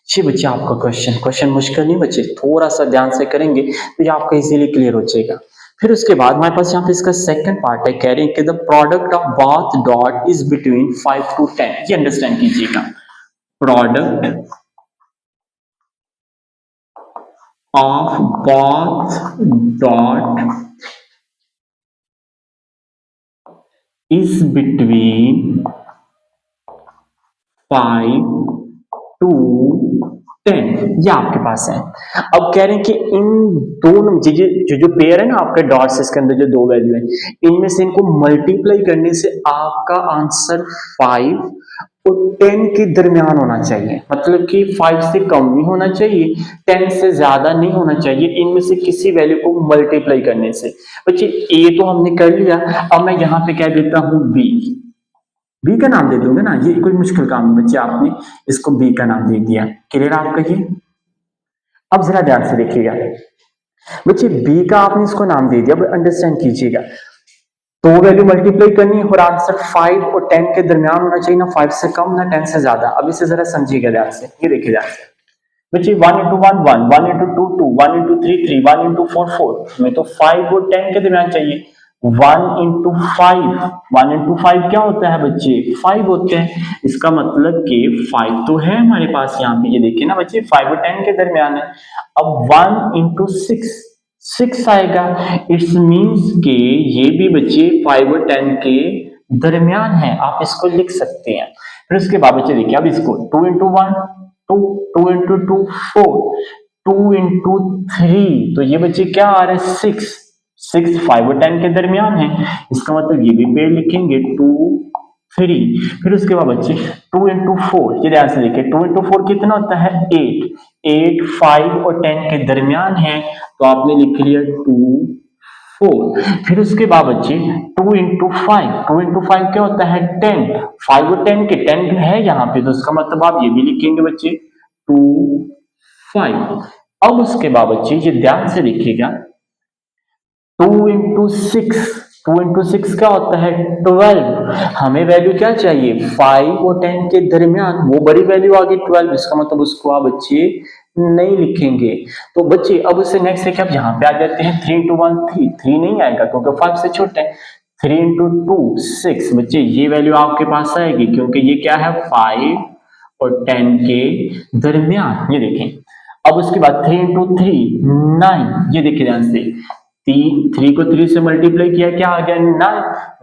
S1: ये बच्चे आपका क्वेश्चन मुश्किल नहीं बच्चे, थोड़ा सा ध्यान से करेंगे तो ये आपका इजीली क्लियर हो जाएगा। फिर उसके बाद हमारे पास यहाँ पे इसका सेकंड पार्ट है, कह रहे हैं कि the product of both dot is between 5 to 10। ये अंडरस्टैंड कीजिएगा, product of both dot is between 5 to 10, ये आपके पास है। अब कह रहे हैं कि इन दोनों जो पेयर है ना आपके डॉट्स, इसके अंदर जो दो वैल्यू है, इनमें से इनको मल्टीप्लाई करने से आपका आंसर 5 और 10 के दरमियान होना चाहिए, मतलब कि 5 से कम नहीं होना चाहिए, 10 से ज्यादा नहीं होना चाहिए, इनमें से किसी वैल्यू को मल्टीप्लाई करने से। बच्चे ए तो हमने कर लिया, अब मैं यहाँ पे कह देता हूं बी का नाम दे दोगे ना, ये कोई मुश्किल काम नहीं बच्चे, आपने इसको बी का नाम दे दिया। क्लियर आपका ये? अब जरा ध्यान से देखिएगा बच्चे, बी का आपने इसको नाम दे दिया, अंडरस्टैंड कीजिएगा, तो वैल्यू मल्टीप्लाई करनी है और आंसर 5 और 10 के दरमियान होना चाहिए, ना 5 से कम ना 10 से ज्यादा। अब इसे जरा समझिएगा ध्यान से, ये देखिए ध्यान से बच्चे, 1 into 1 1, 1 into 2 2, 1 into 3 3, 1 into 4 4, में तो 5 और 10 के दरमियान चाहिए। 1 into 5, 1 into 5 क्या होता है बच्चे 5 होते हैं, इसका मतलब कि 5 तो है हमारे पास यहाँ पे, ये देखिए ना बच्चे 5 और 10 के दरमियान है। अब 1 into 6, 6 आएगा। इट्स मीन्स के ये भी बच्चे 5 और 10 के दरमियान है, आप इसको लिख सकते हैं। फिर उसके बाद बच्चे देखिए, अब इसको 2 इंटू 1 2, 2 इंटू 2 4, 2 इंटू 3, तो ये बच्चे क्या आ रहा है 6, 6 5 और 10 के दरमियान है, इसका मतलब ये भी पेड़ लिखेंगे 2 3। फिर उसके बाद बच्चे 2 इंटू 4, ये ध्यान से देखिए 2 इंटू 4 कितना होता है 8, 8 5 और 10 के दरमियान है, तो आपने लिख लिया 2 4। फिर उसके बाद बच्चे 2 इंटू 5, 2 इंटू 5 क्या होता है 10, 5 और 10 के 10 है यहाँ पे, तो इसका मतलब आप ये भी लिखेंगे बच्चे 2 5। अब उसके बाद बच्चे ये ध्यान से देखिएगा 2 इंटू 6, 2 इंटू 6 क्या होता है 12, हमें वैल्यू क्या चाहिए 5 और 10 के दरमियान, वो बड़ी वैल्यू आ गई 12, इसका मतलब उसको आप बच्चे नहीं लिखेंगे। तो बच्चे अब उससे नेक्स्ट देखिए, अब यहाँ पे आ जाते हैं 3 इंटू 1 3, 3 नहीं आएगा क्योंकि 5 से छोटा है। 3 इंटू 2 6, बच्चे ये वैल्यू आपके पास आएगी क्योंकि ये क्या है 5 और 10 के दरमियान, ये देखें। अब उसके बाद 3 इंटू 3 9, ये देखिए ध्यान से, 3 को 3 से मल्टीप्लाई किया, क्या आ गया 9,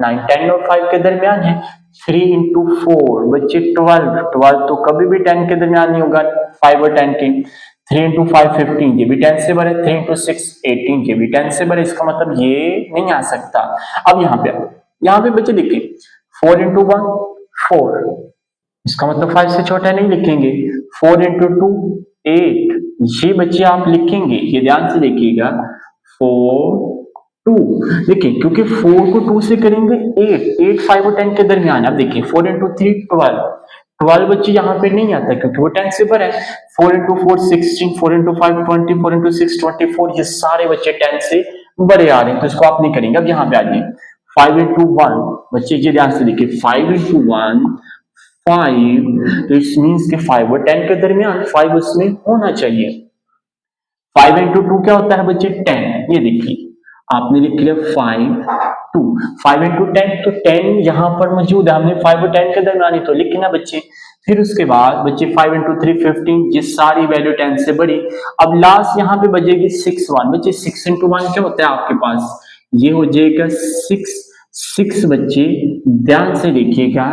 S1: 9 10 और 5 के दरमियान है। 3 इंटू 4 बच्चे 12, 12 तो कभी भी 10 के दरमियान नहीं होगा 5 और 10 के। 3 इंटू 5 15, ये भी 10 से बड़े। 3 इंटू 6 18, ये भी 10 से बड़े, इसका मतलब ये नहीं आ सकता। अब यहाँ पे बच्चे देखिए 4 इंटू 1 4, इसका मतलब 5 से छोटा नहीं लिखेंगे। 4 इंटू 2 8, ये बच्चे आप लिखेंगे, ये ध्यान से देखिएगा 4 2, देखिए क्योंकि 4 को 2 से करेंगे 8, 8 5 और 10 के दरमियान। अब देखिए 4 इंटू 3 12, 12 बच्चे यहाँ पे नहीं आता क्योंकि वो 10 से बड़ा है। 4 इंटू 4 16, 4 इंटू 5 20, 4 इंटू 6 24, ये सारे बच्चे 10 से बड़े आ रहे हैं, तो इसको आप नहीं करेंगे। अब यहाँ पे आ जाइए 5 इंटू 1, बच्चे ये ध्यान से देखिए 5 इंटू 1 5, तो इस मीन्स के 5 और 10 के दरमियान 5 उसमें होना चाहिए। 5 इंटू 2 क्या होता है बच्चे 10, ये देखिए आपने लिख लिया 5 2, 5 इंटू 10, तो 10 यहाँ पर मौजूद है, हमने 5 और 10 के दरमियान ही तो लिखना बच्चे। फिर उसके बाद बच्चे 5 इंटू 3 15, ये सारी वैल्यू 10 से बड़ी। अब लास्ट यहाँ पे बचेगी 6 1, बच्चे 6 इंटू 1 क्या होता है आपके पास, ये हो जाएगा 6 6, बच्चे ध्यान से देखिएगा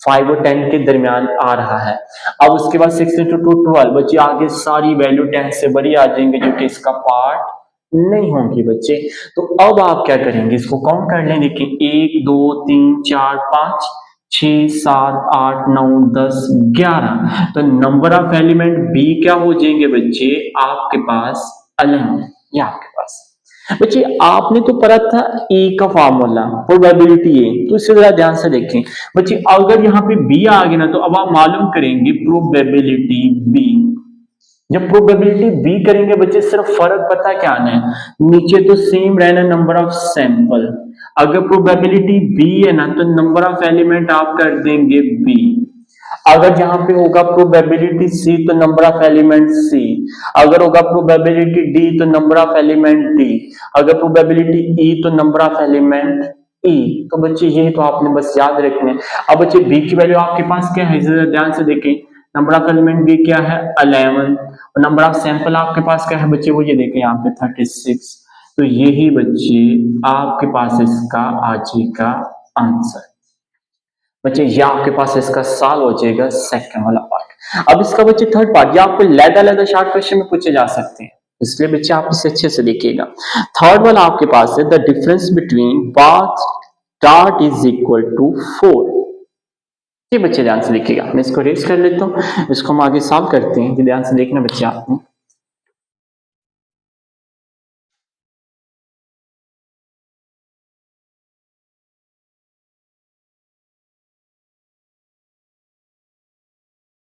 S1: 5 और 10 के दरमियान आ रहा है। अब उसके बाद 6 इंटू 2 12, बच्चे आगे सारी वैल्यू 10 से बड़ी आ जाएंगे जो कि इसका पार्ट नहीं होंगी बच्चे। तो अब आप क्या करेंगे, इसको काउंट कर लें, देखिए 1 2 3 4 5 6 7 8 9 10 11, तो नंबर ऑफ एलिमेंट बी क्या हो जाएंगे बच्चे आपके पास 11, ये आपके पास। बच्चे आपने तो पढ़ा था ए का फार्मूला प्रोबेबिलिटी ए, तो इसे जरा ध्यान से देखें बच्चे, अगर यहाँ पे बी आ गया ना तो अब आप मालूम करेंगे प्रोबेबिलिटी बी। जब प्रोबेबिलिटी बी करेंगे बच्चे सिर्फ फर्क पता क्या आना है, नीचे तो सेम रहना नंबर ऑफ सैंपल। अगर प्रोबेबिलिटी बी है ना तो नंबर ऑफ एलिमेंट आप कर देंगे बी। अगर यहाँ पे होगा प्रोबेबिलिटी सी तो नंबर ऑफ एलिमेंट सी। अगर होगा प्रोबेबिलिटी डी तो नंबर ऑफ एलिमेंट डी। अगर प्रोबेबिलिटी ई तो नंबर ऑफ एलिमेंट ई। तो बच्चे ये तो आपने बस याद रखने। अब बच्चे बी की वैल्यू आपके पास क्या है, ध्यान से देखें, नंबर ऑफ एलिमेंट बी क्या है 11, और नंबर ऑफ सैंपल आपके पास क्या है बच्चे, वो ये देखें यहाँ पे 36। तो यही बच्चे आपके पास इसका आज का आंसर। बच्चे ये आपके पास इसका सॉल्व हो जाएगा सेकंड वाला पार्ट। अब इसका बच्चे थर्ड पार्ट, ये आपको लैदा शॉर्ट क्वेश्चन में पूछे जा सकते हैं, इसलिए बच्चे आप इसे अच्छे से देखिएगा। थर्ड वाला आपके पास है the difference between both dot is equal to 4। ये बच्चे ध्यान से देखिएगा, मैं इसको रेस कर लेता हूँ, इसको हम आगे सॉल्व करते हैं, ये ध्यान से देखना बच्चे आपने।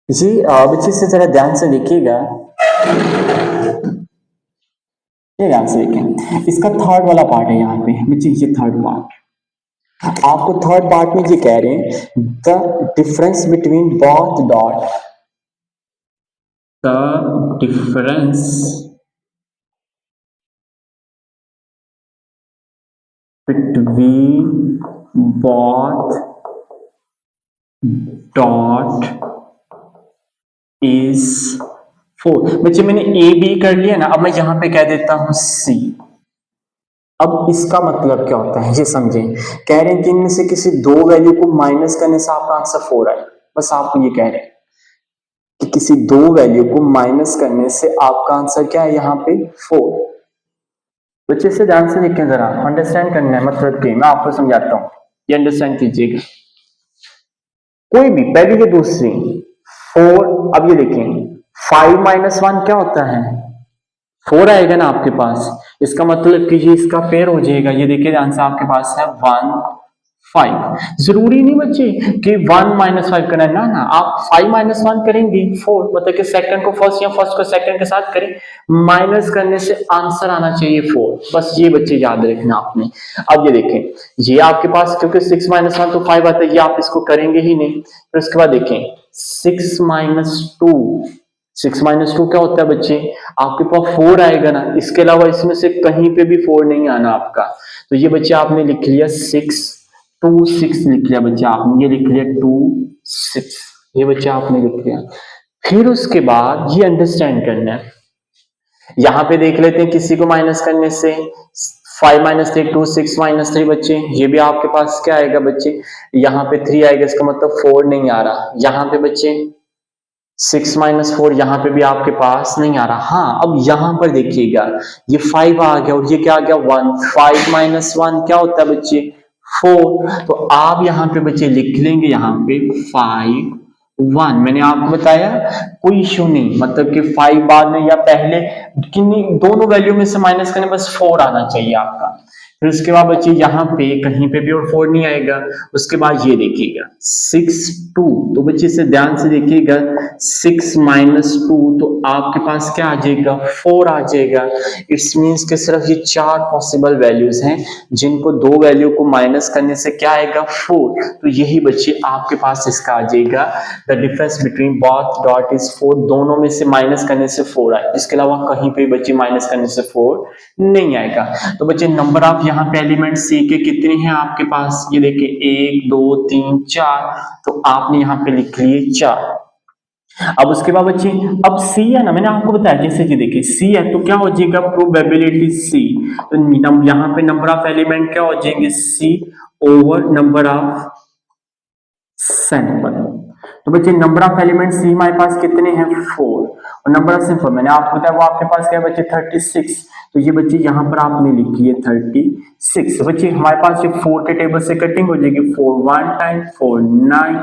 S1: जी बच्चे से जरा ध्यान से देखिएगा, ये ध्यान से देखें, इसका थर्ड वाला पार्ट है यहाँ पे बच्चे, ये थर्ड पार्ट आपको थर्ड पार्ट में ये कह रहे हैं the difference between both dot, the difference between both dot is 4। बच्चे मैंने ए बी कर लिया ना, अब मैं यहां पे कह देता हूं सी। अब इसका मतलब क्या होता है ये समझें। कह रहे हैं कि इनमें से किसी दो वैल्यू को माइनस करने से आपका आंसर 4 आए। बस आपको ये कह रहे हैं कि किसी दो वैल्यू को माइनस करने से आपका आंसर क्या है यहाँ पे 4। बच्चे से ध्यान से देखें जरा, अंडरस्टैंड करना है मतलब कि मैं आपको समझाता हूँ, ये अंडरस्टैंड कीजिएगा। कोई भी पहली या दूसरी 4, अब ये देखें 5 माइनस 1 क्या होता है 4 आएगा ना आपके पास। इसका मतलब कि ये इसका पेयर हो जाएगा। ये देखिए आंसर आपके पास है 1 5। जरूरी नहीं बच्चे कि 1 माइनस 5 करना है, ना ना, आप 5 माइनस 1 करेंगे 4, मतलब कि सेकंड को फर्स्ट या फर्स्ट को सेकंड के साथ करें, माइनस करने से आंसर आना चाहिए 4। बस ये बच्चे याद रखना आपने। अब ये देखें, ये आपके पास क्योंकि 6 माइनस 1 तो 5 आता है, ये आप इसको करेंगे ही नहीं। फिर उसके बाद देखें 6 माइनस 2, 6 माइनस 2 क्या होता है बच्चे, आपके पास 4 आएगा ना, इसके अलावा इसमें से कहीं पे भी 4 नहीं आना आपका। तो ये बच्चे आपने लिख लिया 6 2 6 लिख लिया बच्चे आपने, ये लिख लिया 2 6, ये बच्चे आपने लिख लिया। फिर उसके बाद ये अंडरस्टैंड करना है, यहां पे देख लेते हैं किसी को माइनस करने से 5 माइनस 3 2 6 माइनस 3 बच्चे, ये भी आपके पास क्या आएगा बच्चे, यहाँ पे 3 आएगा, इसका मतलब 4 नहीं आ रहा। यहाँ पे बच्चे 6 माइनस 4, यहाँ पे भी आपके पास नहीं आ रहा। हाँ, अब यहाँ पर देखिएगा ये 5 आ गया और ये क्या आ गया 1। 5 माइनस 1 क्या होता है बच्चे 4। तो आप यहाँ पे बच्चे लिख लेंगे यहाँ पे 5 1। मैंने आपको बताया कोई इश्यू नहीं, मतलब कि 5 बाद में या पहले किन्हीं दोनों वैल्यू में से माइनस करने, बस 4 आना चाहिए आपका। फिर उसके बाद बच्चे यहाँ पे कहीं पे भी और 4 नहीं आएगा। उसके बाद ये देखिएगा 6 2, तो बच्चे से ध्यान से देखिएगा 6 माइनस 2 तो आपके पास क्या आ जाएगा 4 आ जाएगा। इट्स मीन्स कि सिर्फ ये 4 पॉसिबल वैल्यूज हैं जिनको दो वैल्यू को माइनस करने से क्या आएगा 4। तो यही बच्चे आपके पास इसका आ जाएगा, the difference between both dot is 4, दोनों में से माइनस करने से 4 आए, इसके अलावा कहीं पे बच्चे माइनस करने से 4 नहीं आएगा। तो बच्चे नंबर ऑफ यहाँ पे एलिमेंट सी के कितने हैं आपके पास, ये देखिए 1 2 3 4, तो आपने यहाँ पे लिख लिए 4। अब उसके बाद बच्चे अब सी है ना, मैंने आपको बताया जैसे कि देखिए सी है तो क्या हो जाएगा प्रोबेबिलिटी सी, तो यहाँ पे नंबर ऑफ एलिमेंट क्या हो जाएंगे सी ओवर नंबर ऑफ सैंपल। तो बच्चे नंबर ऑफ एलिमेंट सी हमारे पास कितने हैं 4, और नंबर ऑफ सैंपल मैंने आपको बताया वो आपके पास क्या है बच्चे 36। तो ये बच्चे यहाँ पर आपने लिखी है 36। बच्चे हमारे पास ये 4 के टेबल से कटिंग हो जाएगी, 4 1 टाइम 4 9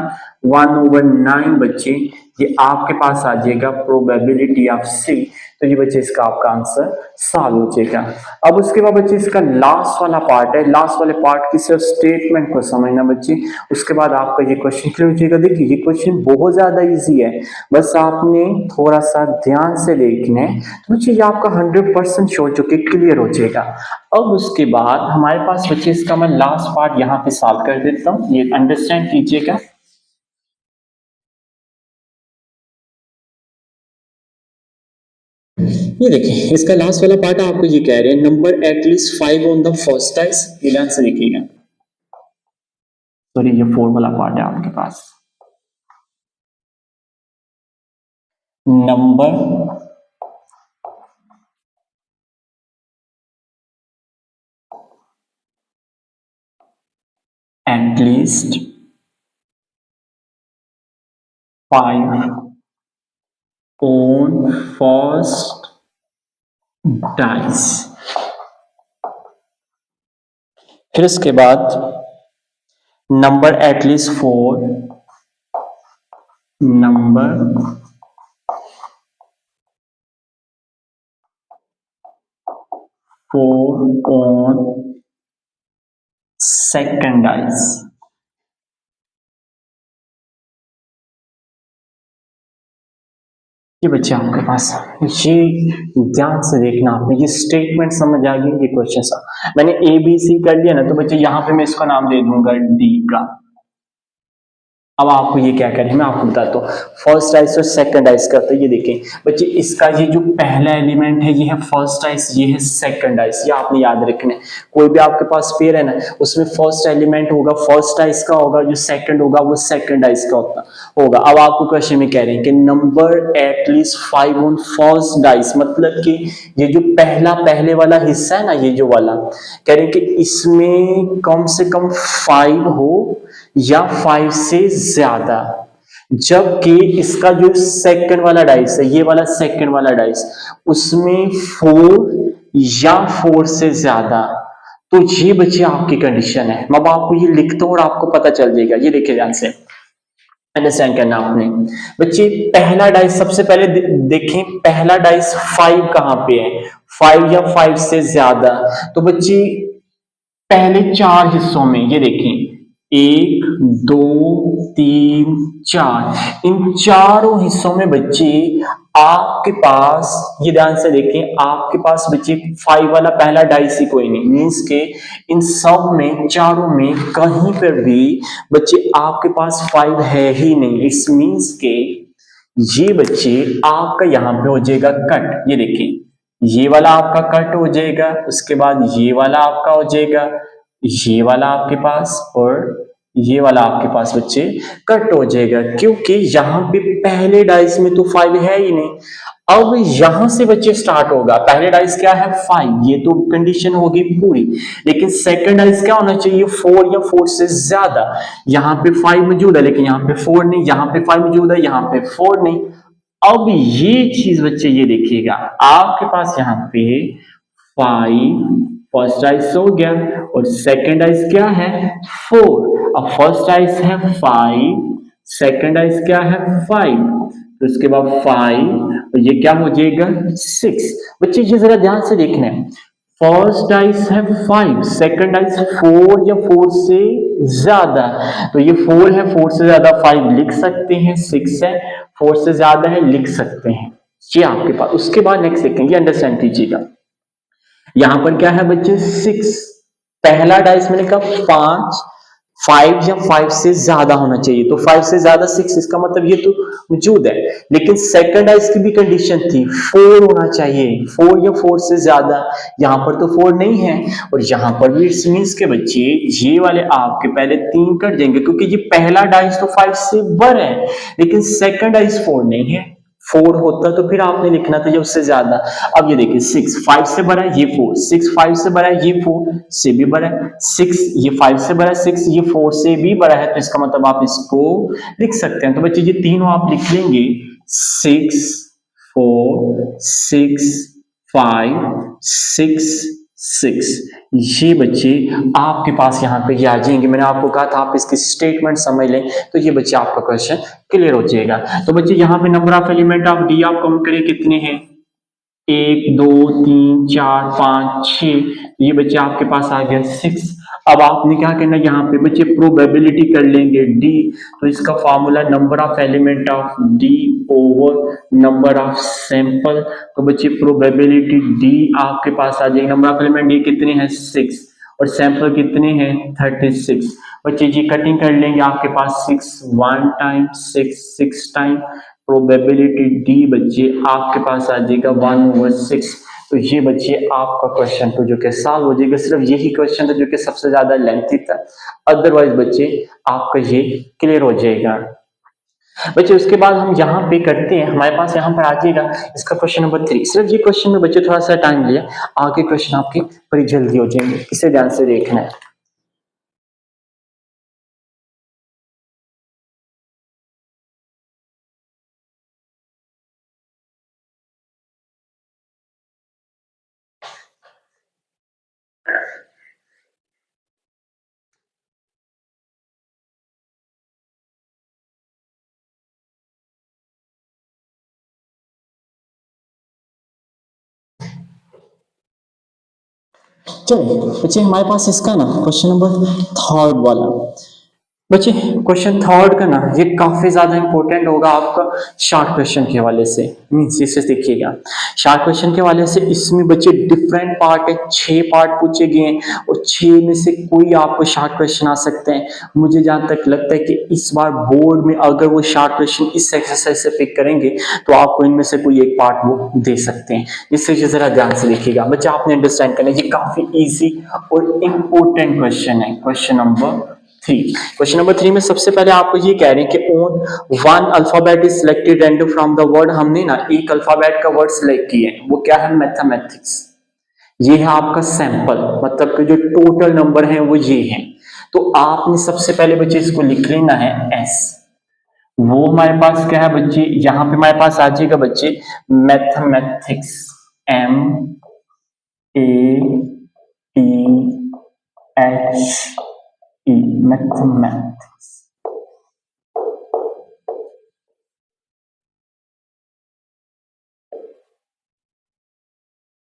S1: 1 ओवर 9 बच्चे, ये आपके पास आ जाएगा प्रोबेबिलिटी ऑफ सी। तो ये बच्चे इसका आपका आंसर सॉल्व हो जाएगा। अब उसके बाद बच्चे इसका लास्ट वाला पार्ट है, लास्ट वाले पार्ट की सिर्फ स्टेटमेंट को समझना बच्चे, उसके बाद आपका ये क्वेश्चन क्लियर हो जाएगा। देखिए ये क्वेश्चन बहुत ज्यादा इजी है, बस आपने थोड़ा सा ध्यान से देखना है तो बच्चे ये आपका 100% श्योर जो कि क्लियर हो जाएगा। अब उसके बाद हमारे पास बच्चे इसका मैं लास्ट पार्ट यहाँ पे सॉल्व कर देता हूँ, ये अंडरस्टैंड कीजिएगा। ये देखिए इसका लास्ट वाला पार्ट आपको ये कह रहे हैं number at least 5 on the first dice, ये ध्यान से देखिएगा। सॉरी ये 4 वाला पार्ट है आपके पास, number at least 5 on first dice. फिर उसके बाद number at least 4 number on second dice. ये बच्चे आपके पास, ये ध्यान से देखना आपने, ये स्टेटमेंट समझ आ गई, ये क्वेश्चन सा मैंने ए बी सी कर लिया ना, तो बच्चे यहाँ पे मैं इसका नाम दे दूंगा डी का। अब आपको ये क्या करें, मैं आपको बताता हूँ। फर्स्ट डाइस और सेकंड डाइस का होता है, ये देखें बच्चे, इसका ये जो पहला एलिमेंट है ये है फर्स्ट डाइस, ये है सेकंड डाइस, ये आपने याद रखना है। कोई भी आपके पास पेयर है ना, उसमें फर्स्ट एलिमेंट होगा फर्स्ट डाइस का होगा, जो सेकंड होगा वो सेकंड डाइस का होगा। अब आपको क्वेश्चन में कह रहे हैं कि number at least 5 on first dice, मतलब कि ये जो पहले वाला हिस्सा है ना, ये जो वाला कह रहे हैं कि इसमें कम से कम 5 हो या 5 से ज्यादा, जबकि इसका जो सेकंड वाला डाइस है, ये वाला सेकंड वाला डाइस, उसमें 4 या 4 से ज्यादा। तो ये बच्चे आपकी कंडीशन है। मैं अब आपको ये लिखता हूं और आपको पता चल जाएगा। ये देखिए ध्यान से अंडरस्टैंड करना आपने। बच्चे पहला डाइस सबसे पहले देखें, पहला डाइस 5 कहां पे है, 5 या 5 से ज्यादा। तो बच्चे पहले 4 हिस्सों में ये देखें, 1 2 3 4, इन चारों हिस्सों में बच्चे आपके पास, ये ध्यान से देखें, आपके पास बच्चे 5 वाला पहला डाइस ही कोई नहीं, मीन्स के इन सब में चारों में कहीं पर भी बच्चे आपके पास 5 है ही नहीं। इट्स मीन्स के ये बच्चे आपका यहां पे हो जाएगा कट। ये देखिए, ये वाला आपका कट हो जाएगा, उसके बाद ये वाला आपका हो जाएगा, ये वाला आपके पास, और ये वाला आपके पास बच्चे कट हो जाएगा, क्योंकि यहाँ पे पहले डाइस में तो 5 है ही नहीं। अब यहां से बच्चे स्टार्ट होगा। पहले डाइस क्या है, 5, ये तो कंडीशन होगी पूरी, लेकिन सेकंड डाइस क्या होना चाहिए, 4 या 4 से ज्यादा। यहाँ पे 5 मौजूद है लेकिन यहाँ पे 4 नहीं, यहाँ पे 5 मौजूद है यहाँ पे 4 नहीं। अब ये चीज बच्चे ये देखिएगा, आपके पास यहाँ पे 5 फर्स्ट डाइस हो गया और सेकंड डाइस क्या है, 4। अब फर्स्ट डाइस है 5, सेकंड डाइस क्या है 5, तो इसके बाद 5 और ये क्या हो जाएगा 6। बच्चे ये जरा ध्यान से देखना है, फर्स्ट डाइस है 5, सेकंड डाइस 4 या 4 से ज्यादा। तो ये 4 है, 4 से ज्यादा 5 लिख सकते हैं, 6 है 4 से ज्यादा है लिख सकते हैं। ये आपके पास, उसके बाद नेक्स्ट देखेंगे, अंडरस्टैंड कीजिएगा। यहां पर क्या है बच्चे, 6, पहला डाइस मैंने कहा 5, 5 या 5 से ज्यादा होना चाहिए, तो 5 से ज्यादा 6, इसका मतलब ये तो मौजूद है। लेकिन सेकंड डाइस की भी कंडीशन थी, 4 होना चाहिए, 4 या 4 से ज्यादा। यहां पर तो 4 नहीं है, और यहां पर भी इट्स मींस के बच्चे ये वाले आपके पहले 3 कट जाएंगे, क्योंकि ये पहला डाइस तो 5 से बड़ा है, लेकिन सेकंड डाइस 4 नहीं है। 4 होता तो फिर आपने लिखना था ये उससे ज्यादा। अब ये देखिए, 6 5 से बड़ा है, ये 4, 6 5 से बड़ा है, ये 4 से भी बड़ा है, 6 ये 5 से बड़ा है, 6 ये 4 से भी बड़ा है, तो इसका मतलब आप इसको लिख सकते हैं। तो बच्चे ये तीनों आप लिख लेंगे, 6 4 6 5 6 6। ये बच्चे आपके पास यहाँ पे ये आ जाएंगे। मैंने आपको कहा था आप इसकी स्टेटमेंट समझ लें, तो ये बच्चे आपका क्वेश्चन क्लियर हो जाएगा। तो बच्चे यहाँ पे number of element of D आप काउंट करें कितने हैं, 1 2 3 4 5 6, ये बच्चे आपके पास आ गया 6। अब आपने क्या करना है, यहाँ पे बच्चे प्रोबेबिलिटी कर लेंगे डी, तो इसका formula number of element of D over number of sample. तो बच्चे प्रोबेबिलिटी डी आपके पास आ जाएगी, नंबर ऑफ एलिमेंट डी कितने हैं 6, और सैंपल कितने हैं 36। बच्चे जी कटिंग कर लेंगे, आपके पास 6 1 टाइम 6 6 टाइम, प्रोबेबिलिटी डी बच्चे आपके पास आ जाएगा 1/6। तो ये बच्चे आपका क्वेश्चन तो जो कि सॉल्व हो जाएगा। सिर्फ यही क्वेश्चन था जो कि सबसे ज्यादा लेंथी था, अदरवाइज बच्चे आपका ये क्लियर हो जाएगा। बच्चे उसके बाद हम यहाँ पे करते हैं, हमारे पास यहाँ पर आ जाएगा इसका क्वेश्चन नंबर 3। सिर्फ ये क्वेश्चन में बच्चे थोड़ा सा टाइम लिया, आगे क्वेश्चन आपके बड़ी जल्दी हो जाएंगे, इसे ध्यान से देखना है। चलिए बच्चे, हमारे पास इसका ना क्वेश्चन नंबर 3 वाला, बच्चे क्वेश्चन थर्ड का ना ये काफी ज्यादा इंपॉर्टेंट होगा आपका शार्ट क्वेश्चन के हवाले से। मीन्स इसे देखिएगा, शार्ट क्वेश्चन के हवाले से इसमें बच्चे डिफरेंट पार्ट है, 6 पार्ट पूछे गए हैं और 6 में से कोई आपको शार्ट क्वेश्चन आ सकते हैं। मुझे जहां तक लगता है कि इस बार बोर्ड में अगर वो शार्ट क्वेश्चन इस एक्सरसाइज से पिक करेंगे तो आपको इनमें से कोई एक पार्ट वो दे सकते हैं। इससे जरा ध्यान से देखिएगा बच्चे, आपने अंडरस्टैंड करना है, ये काफी इजी और इम्पोर्टेंट क्वेश्चन है। क्वेश्चन नंबर 3, क्वेश्चन नंबर 3 में सबसे पहले आपको ये कह रहे हैं कि own one alphabet is selected random from the word. हमने ना एक अल्फाबेट का वर्ड सिलेक्ट किया है, वो क्या है, मैथमेटिक्स। ये है आपका सैंपल, मतलब कि जो टोटल नंबर है वो ये है। तो आपने सबसे पहले बच्चे इसको लिख लेना है एस। वो हमारे पास क्या है बच्चे, यहां पे हमारे पास आ जाएगा बच्चे मैथमेटिक्स, MATHE, मैथमेटिक्स।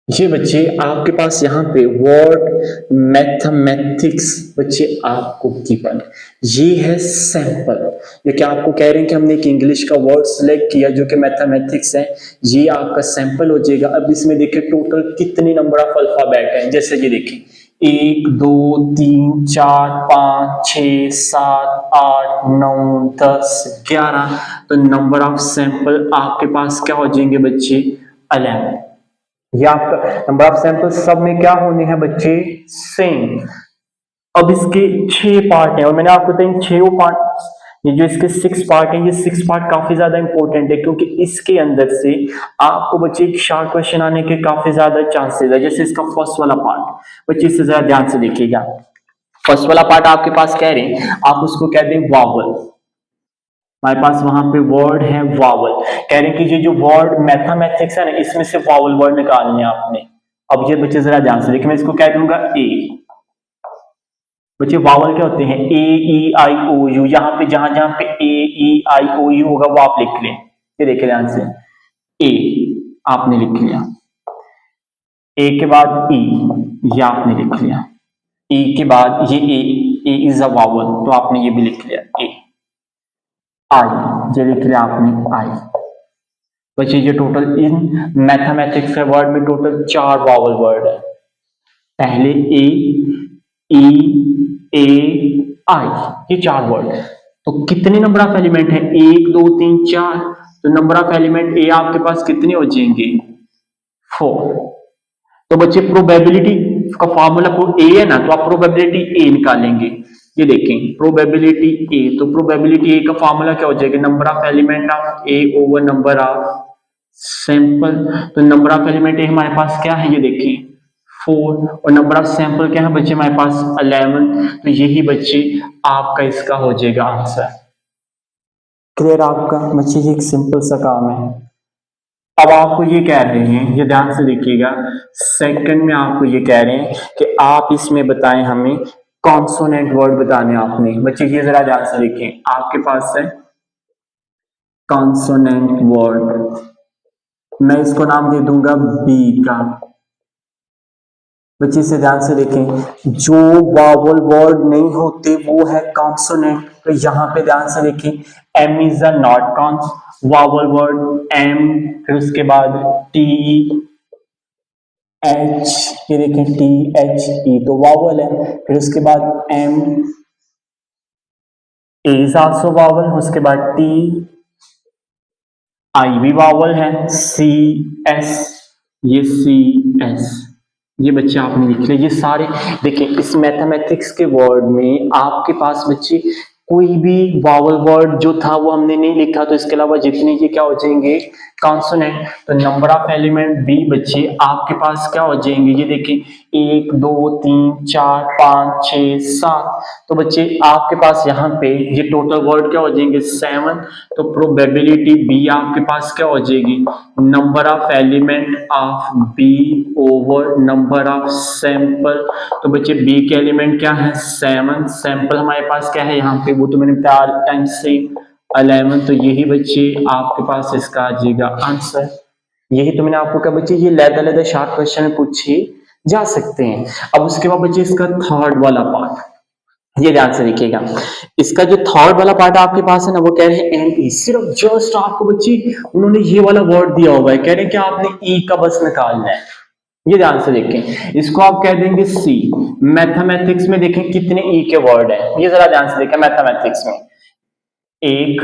S1: ये बच्चे आपके पास यहाँ पे वर्ड मैथमेटिक्स बच्चे आपको गिवन, ये है सैंपल। ये क्या आपको कह रहे हैं कि हमने एक इंग्लिश का वर्ड सिलेक्ट किया जो कि मैथमेटिक्स है, ये आपका सैंपल हो जाएगा। अब इसमें देखिए टोटल कितने नंबर ऑफ अल्फाबेट हैं, जैसे ये देखिए 1 2 3 4 5 6 7 8 9 10 11। तो नंबर ऑफ सैंपल आपके पास क्या हो जाएंगे बच्चे, 11। ये आपका नंबर ऑफ सैंपल सब में क्या होने हैं बच्चे, सेम। अब इसके 6 पार्ट हैं और मैंने आपको बताया इन 6 पार्ट, ये जो इसके 6 पार्ट हैं, ये 6 पार्ट काफी ज्यादा इंपॉर्टेंट है क्योंकि इसके अंदर से आपको बच्चे एक शार्ट क्वेश्चन आने के काफी ज्यादा चांसेस है। जैसे इसका फर्स्ट वाला पार्ट, बच्चे इसे जरा ध्यान से देखिएगा। फर्स्ट वाला पार्ट आपके पास कह रहे हैं, आप उसको कह दें वावल। हमारे पास वहां पे वर्ड है वावल, कह रहे हैं कि ये जो वर्ड मैथमेटिक्स है ना, इसमें से वावल वर्ड निकालने हैं आपने। अब ये बच्चे जरा ध्यान से देखिए, मैं इसको कह दूंगा ए। बच्चे वावल क्या होते हैं, ए ई आई ओ यू। यहाँ पे जहां जहां पे ए ई आई ओ यू होगा वो आप लिख लें। ये देखिए ध्यान से, ए आपने लिख लिया, ए के बाद ई, ये आपने लिख लिया, ई के बाद ये ए इज अ वावल, तो आपने ये भी लिख लिया ए। आई, ये लिख लिया आपने आई। बच्चे ये टोटल इन मैथमेटिक्स के वर्ड में टोटल 4 वावल वर्ड है। पहले ए ई ए आई, ये 4 वर्ड है। तो कितने नंबर ऑफ एलिमेंट है, 1 2 3 4। तो नंबर ऑफ एलिमेंट ए आपके पास कितने हो जाएंगे, 4। तो बच्चे प्रोबेबिलिटी का फॉर्मूला ए है ना, तो आप प्रोबेबिलिटी ए निकालेंगे। ये देखें प्रोबेबिलिटी ए, तो प्रोबेबिलिटी ए का फॉर्मूला क्या हो जाएगा, number of element of A over number of sample. तो नंबर ऑफ एलिमेंट ए हमारे पास क्या है, ये देखिए 4, और नंबर ऑफ सैंपल क्या है बच्चे हमारे पास 11। तो यही बच्चे आपका इसका हो जाएगा आंसर। क्लियर आपका बच्चे, ये एक सिंपल सा काम है। अब आपको ये कह रहे हैं, ये ध्यान से देखिएगा, सेकंड में आपको ये कह रहे हैं कि आप इसमें बताएं हमें कॉन्सोनेंट वर्ड बताने आपने। बच्चे ये जरा ध्यान से देखें, आपके पास है कॉन्सोनेंट वर्ड, मैं इसको नाम दे दूंगा बी का। बच्चे से ध्यान से देखें, जो वावल वर्ड नहीं होते वो है कॉन्सोनेंट। तो यहां पे ध्यान से देखें, M is a not cons vowel word, M, फिर उसके बाद टी एच, ये देखें टी एच ई तो वावल है। फिर उसके बाद एम इज आल्सो वावल, उसके बाद टी आई भी वावल है, सी एस, ये सी एस, ये बच्चे आपने लिख लिया। ये सारे देखिए इस मैथमेटिक्स के वर्ड में आपके पास बच्चे कोई भी वावल वर्ड जो था वो हमने नहीं लिखा, तो इसके अलावा जितने ये क्या हो जाएंगे कॉन्सोनेंट। तो नंबर ऑफ एलिमेंट बी बच्चे आपके पास क्या हो जाएंगे, ये देखिए 1 2 3 4 5 6 7। तो बच्चे आपके पास यहाँ पे ये टोटल वर्ड क्या हो जाएंगे 7। तो प्रोबेबिलिटी बी आपके पास क्या हो जाएगी, number of element of B over number of sample. तो बच्चे बी के एलिमेंट क्या है 7, सैंपल हमारे पास क्या है यहाँ पे, वो तो मैंने बताया टाइम्स से 11। तो यही बच्चे आपके पास इसका आ जाएगा आंसर। यही तो मैंने आपको कहा बच्चे, ये लैदा शार्ट क्वेश्चन में पूछे जा सकते हैं। अब उसके बाद बच्चे इसका थर्ड वाला पार्ट, ये ध्यान से देखिएगा। इसका जो थर्ड वाला पार्ट आपके पास है ना, वो कह रहे हैं एन ई, सिर्फ जस्ट आपको बच्ची उन्होंने ये वाला वर्ड दिया हुआ है, कह रहे हैं कि आपने ई का बस निकालना है। ये ध्यान से देखें, इसको आप कह देंगे सी। मैथमेटिक्स में देखें कितने ई के वर्ड है, ये जरा ध्यान से देखें। मैथमेटिक्स में एक,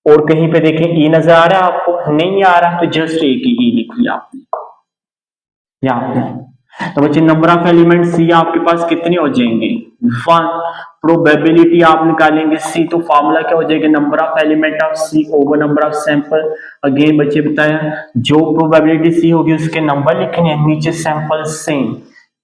S1: और कहीं पे देखें ई नजर आ रहा है आपको? नहीं आ रहा, तो जस्ट एक ही ई लिख लिया आपने यहाँ पे। तो बच्चे नंबर ऑफ एलिमेंट सी आपके पास कितने हो जाएंगे? 1। प्रोबेबिलिटी आप निकालेंगे सी, तो फॉर्मूला क्या हो जाएगा? Number of element of C over number of sample. Again बच्चे बताया, जो प्रोबेबिलिटी सी होगी उसके नंबर लिखने हैं, नीचे सैंपल सेम।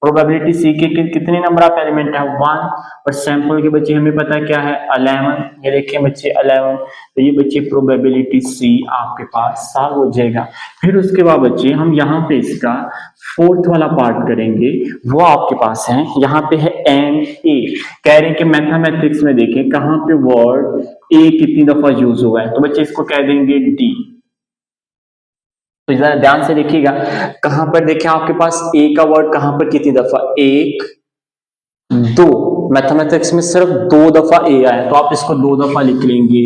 S1: प्रोबेबिलिटी सी के कितने नंबर ऑफ एलिमेंट है? 1। और सैंपल के बच्चे हमें पता क्या है? 11। ये देखिए बच्चे 11। तो ये बच्चे प्रोबेबिलिटी सी आपके पास सॉल्व हो जाएगा। फिर उसके बाद बच्चे हम यहाँ पे इसका फोर्थ वाला पार्ट करेंगे, वो आपके पास है, यहाँ पे है एन ए। कह रहे हैं कि मैथमेटिक्स में देखें कहाँ पे वर्ड ए कितनी दफा यूज हुआ है, तो बच्चे इसको कह देंगे डी। तो जरा ध्यान से देखिएगा, कहां पर देखें आपके पास ए का वर्ड कहां पर कितनी दफा? एक, दो। मैथमेटिक्स में सिर्फ 2 दफा ए आया, तो आप इसको 2 दफा लिख लेंगे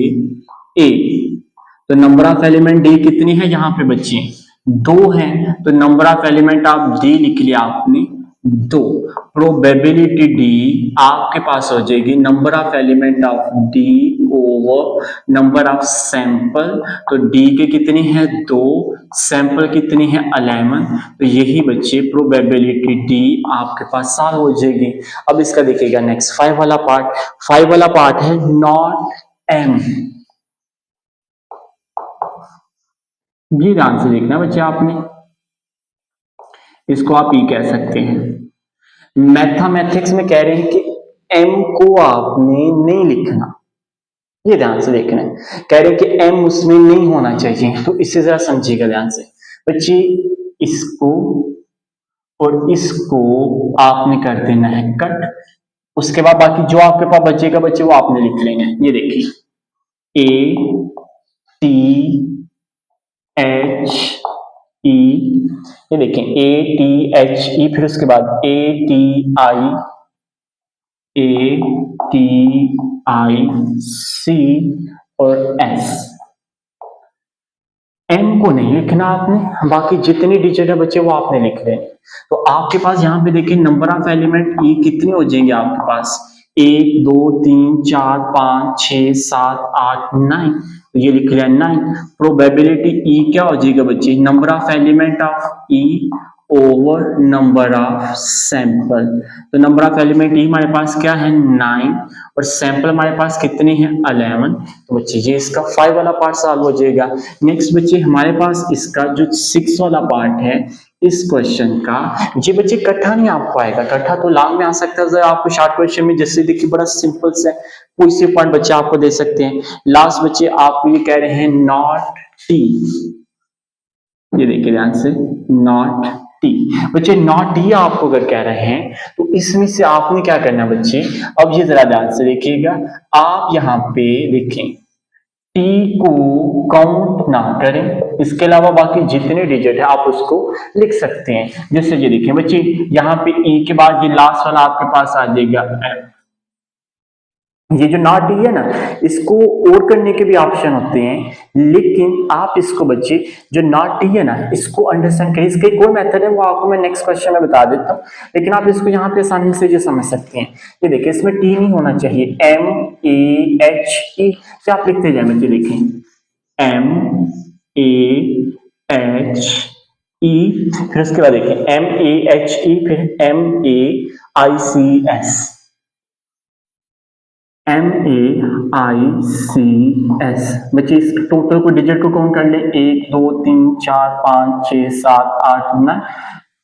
S1: ए। तो नंबर ऑफ एलिमेंट डी कितनी है यहाँ पे बच्चे? 2 है, तो number of element of D लिख लिया आपने 2। प्रोबेबिलिटी डी आपके पास हो जाएगी number of element of D over number of sample. तो डी के कितनी है? 2, सैंपल कितनी है? 11। तो यही बच्चे प्रोबेबिलिटी डी आपके पास सॉल्व हो जाएगी। अब इसका देखिएगा नेक्स्ट 5 वाला पार्ट। 5 वाला पार्ट है नॉट एम। ये ध्यान से देखना बच्चे आपने, इसको आप ई कह सकते हैं। मैथमेटिक्स में कह रहे हैं कि एम को आपने नहीं लिखना, ये ध्यान से देखना है। कह रहे हैं कि एम उसमें नहीं होना चाहिए, तो इससे जरा समझिएगा ध्यान से बच्चे। इसको और इसको आपने कर देना है कट। उसके बाद बाकी जो आपके पास बचेगा बच्चे वो आपने लिख लेना है। ये देखिए ए टी एच ई, ये देखें ए टी एच ई, फिर उसके बाद A T I, A T I सी और एस। एम को नहीं लिखना आपने, बाकी जितनी डिजिट है बच्चे वो आपने लिख लेने। तो आपके पास यहाँ पे देखिए नंबर ऑफ एलिमेंट ई कितने हो जाएंगे आपके पास? 1 2 3 4 5 6 7 8 9। तो ये लिख लिया 9। प्रोबेबिलिटी ई क्या हो जाएगा बच्चे? Number of element of E over number of sample. तो नंबर ऑफ एलिमेंट ई हमारे पास क्या है? 9, और सैंपल हमारे पास कितने हैं? 11। तो बच्चे ये इसका 5 वाला पार्ट सॉल्व हो जाएगा। नेक्स्ट बच्चे हमारे पास इसका जो 6 वाला पार्ट है इस क्वेश्चन का, ये बच्चे कट्ठा नहीं आपको आएगा, कट्ठा तो लांग में आ सकता है आपको शॉर्ट क्वेश्चन में। जैसे देखिए बड़ा सिंपल से कोई से पॉइंट बच्चे आपको दे सकते हैं। लास्ट बच्चे आप ये कह रहे हैं नॉट टी, ये देखिए ध्यान से, नॉट टी। बच्चे नॉट टी आपको अगर कह रहे हैं तो इसमें से आपने क्या करना है बच्चे? अब ये जरा ध्यान से देखिएगा, आप यहाँ पे देखें टी को काउंट ना करें, इसके अलावा बाकी जितने डिजिट है आप उसको लिख सकते हैं। जैसे ये देखें बच्चे, यहाँ पे ई के बाद ये लास्ट वाला आपके पास आ जाएगा एफ। ये जो नॉट टी है ना, इसको और करने के भी ऑप्शन होते हैं, लेकिन आप इसको बच्चे जो नॉट टी है ना इसको अंडरस्टैंड करिए। इसका एक और मेथड है, वो आपको मैं नेक्स्ट क्वेश्चन में बता देता हूँ, लेकिन आप इसको यहाँ पे आसानी से ये समझ सकते हैं। ये देखिए इसमें टी नहीं होना चाहिए, एम ए एच ई से आप लिखते जाए बच्चे। देखें एम ए एच ई, फिर उसके बाद देखें एम ए एच ई, फिर M A I C S, M A I C S. बच्चे इस टोटल को डिजिट को काउंट कर ले, 1 2 3 4 5 6 7 8 9।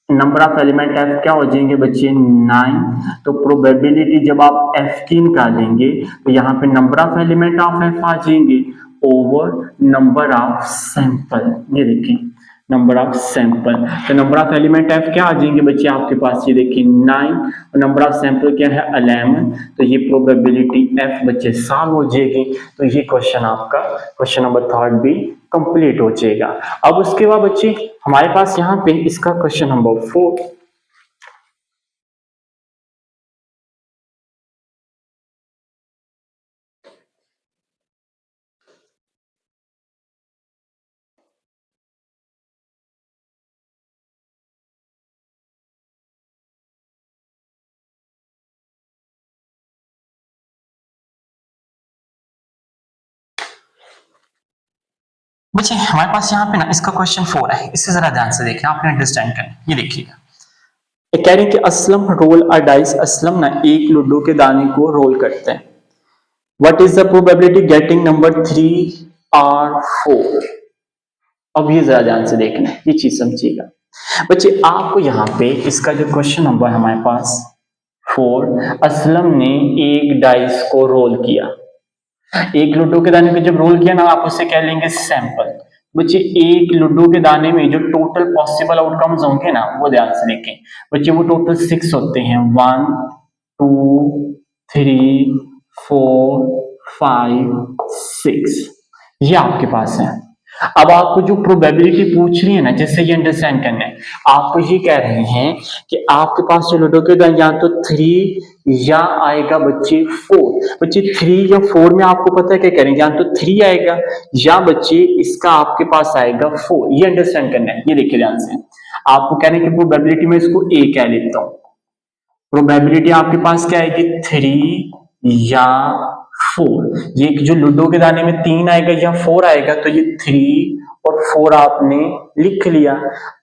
S1: नंबर ऑफ एलिमेंट एफ क्या हो जाएंगे बच्चे? 9। तो प्रोबेबिलिटी जब आप एफ की निकालेंगे तो यहाँ पे number of element of F आ जाएंगे ओवर नंबर ऑफ सैंपल। ये देखिए नंबर ऑफ सैंपल, तो नंबर ऑफ एलिमेंट एफ क्या आ जाएंगे बच्चे आपके पास? ये देखिए 9, और नंबर ऑफ सैंपल क्या है? 11। तो ये प्रोबेबिलिटी एफ बच्चे सॉल्व हो जाएगी। तो ये क्वेश्चन आपका क्वेश्चन नंबर 3 भी कंप्लीट हो जाएगा। अब उसके बाद बच्चे हमारे पास यहाँ पे इसका क्वेश्चन नंबर 4 बच्चे हमारे पास यहाँ पे ना इसका क्वेश्चन 4 है, इससे जरा ध्यान से देखिए, आपने अंडरस्टैंड करना, ये देखिएगा। ये कह रहे हैं कि Aslam roll a dice, Aslam ना एक लूडो के दाने को रोल करते हैं। What is the probability getting number 3 और 4? अब ये जरा ध्यान से देखना, ये चीज समझिएगा बच्चे। आपको यहाँ पे इसका जो क्वेश्चन नंबर है हमारे पास 4, असलम ने एक डाइस को रोल किया, एक लूडो के दाने को जब रोल किया ना, आप उससे कह लेंगे सैंपल। बच्चे एक लूडो के दाने में जो टोटल पॉसिबल आउटकम्स होंगे ना, वो ध्यान से देखें बच्चे, वो टोटल 6 होते हैं। 1 2 3 4 5 6, ये आपके पास है। अब आपको जो प्रोबेबिलिटी पूछ रही है ना, जैसे ये अंडरस्टैंड करना है, आपको ये कह रहे हैं कि आपके पास जो लूडो के दाने, या तो 3 या आएगा बच्चे 4। बच्चे 3 या 4 में आपको पता है क्या करेंगे, या तो 3 आएगा या बच्चे इसका आपके पास आएगा 4। ये अंडरस्टैंड करना है, ये देखिए ध्यान से। आपको कह रहे हैं कि प्रोबेबिलिटी में इसको ए कह लेता हूं, प्रोबेबिलिटी आपके पास क्या आएगी, 3 या 4। ये जो लूडो के दाने में 3 आएगा या 4 आएगा, तो ये 3 और 4 आपने लिख लिया।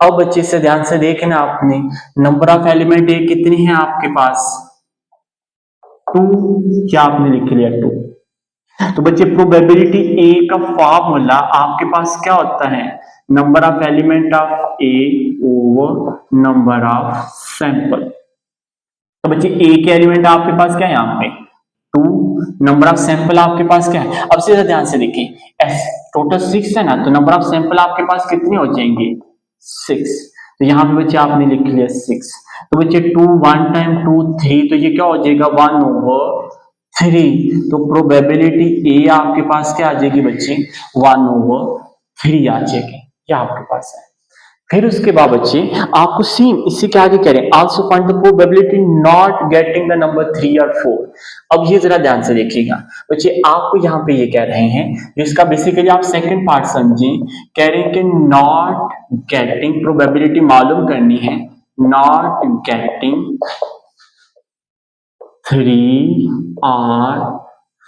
S1: अब बच्चे से ध्यान से देखना, आपने नंबर ऑफ एलिमेंट ए कितनी है आपके पास, 2, क्या आपने लिख लिया 2। तो बच्चे प्रोबेबिलिटी ए का फॉर्मूला आपके पास क्या होता है, number of element of A over number of sample. तो बच्चे ए के एलिमेंट आपके पास क्या है यहाँ पे 2, नंबर ऑफ सैंपल आपके पास क्या है। अब सीधा ध्यान से देखिए, एस टोटल 6 है ना, तो नंबर ऑफ सैंपल आपके पास कितने हो जाएंगे 6। तो यहाँ पे बच्चे आपने लिख लिया 6। तो बच्चे 2 1 टाइम 2 3, तो ये क्या हो जाएगा 1 ओवर 3। तो प्रोबेबिलिटी ए आपके पास क्या आ जाएगी बच्चे 1 ओवर 3 आ जाएगी, ये आपके पास है। फिर उसके बाद बच्चे आपको सेम इससे क्या आगे करें, also find the probability not getting the number 3 और 4। अब ये जरा ध्यान से देखिएगा बच्चे, आपको यहाँ पे ये कह रहे हैं, जिसका बेसिकली आप सेकंड पार्ट समझें, कह रहे हैं कि नॉट गेटिंग, प्रोबेबिलिटी मालूम करनी है, नॉट गेटिंग 3 और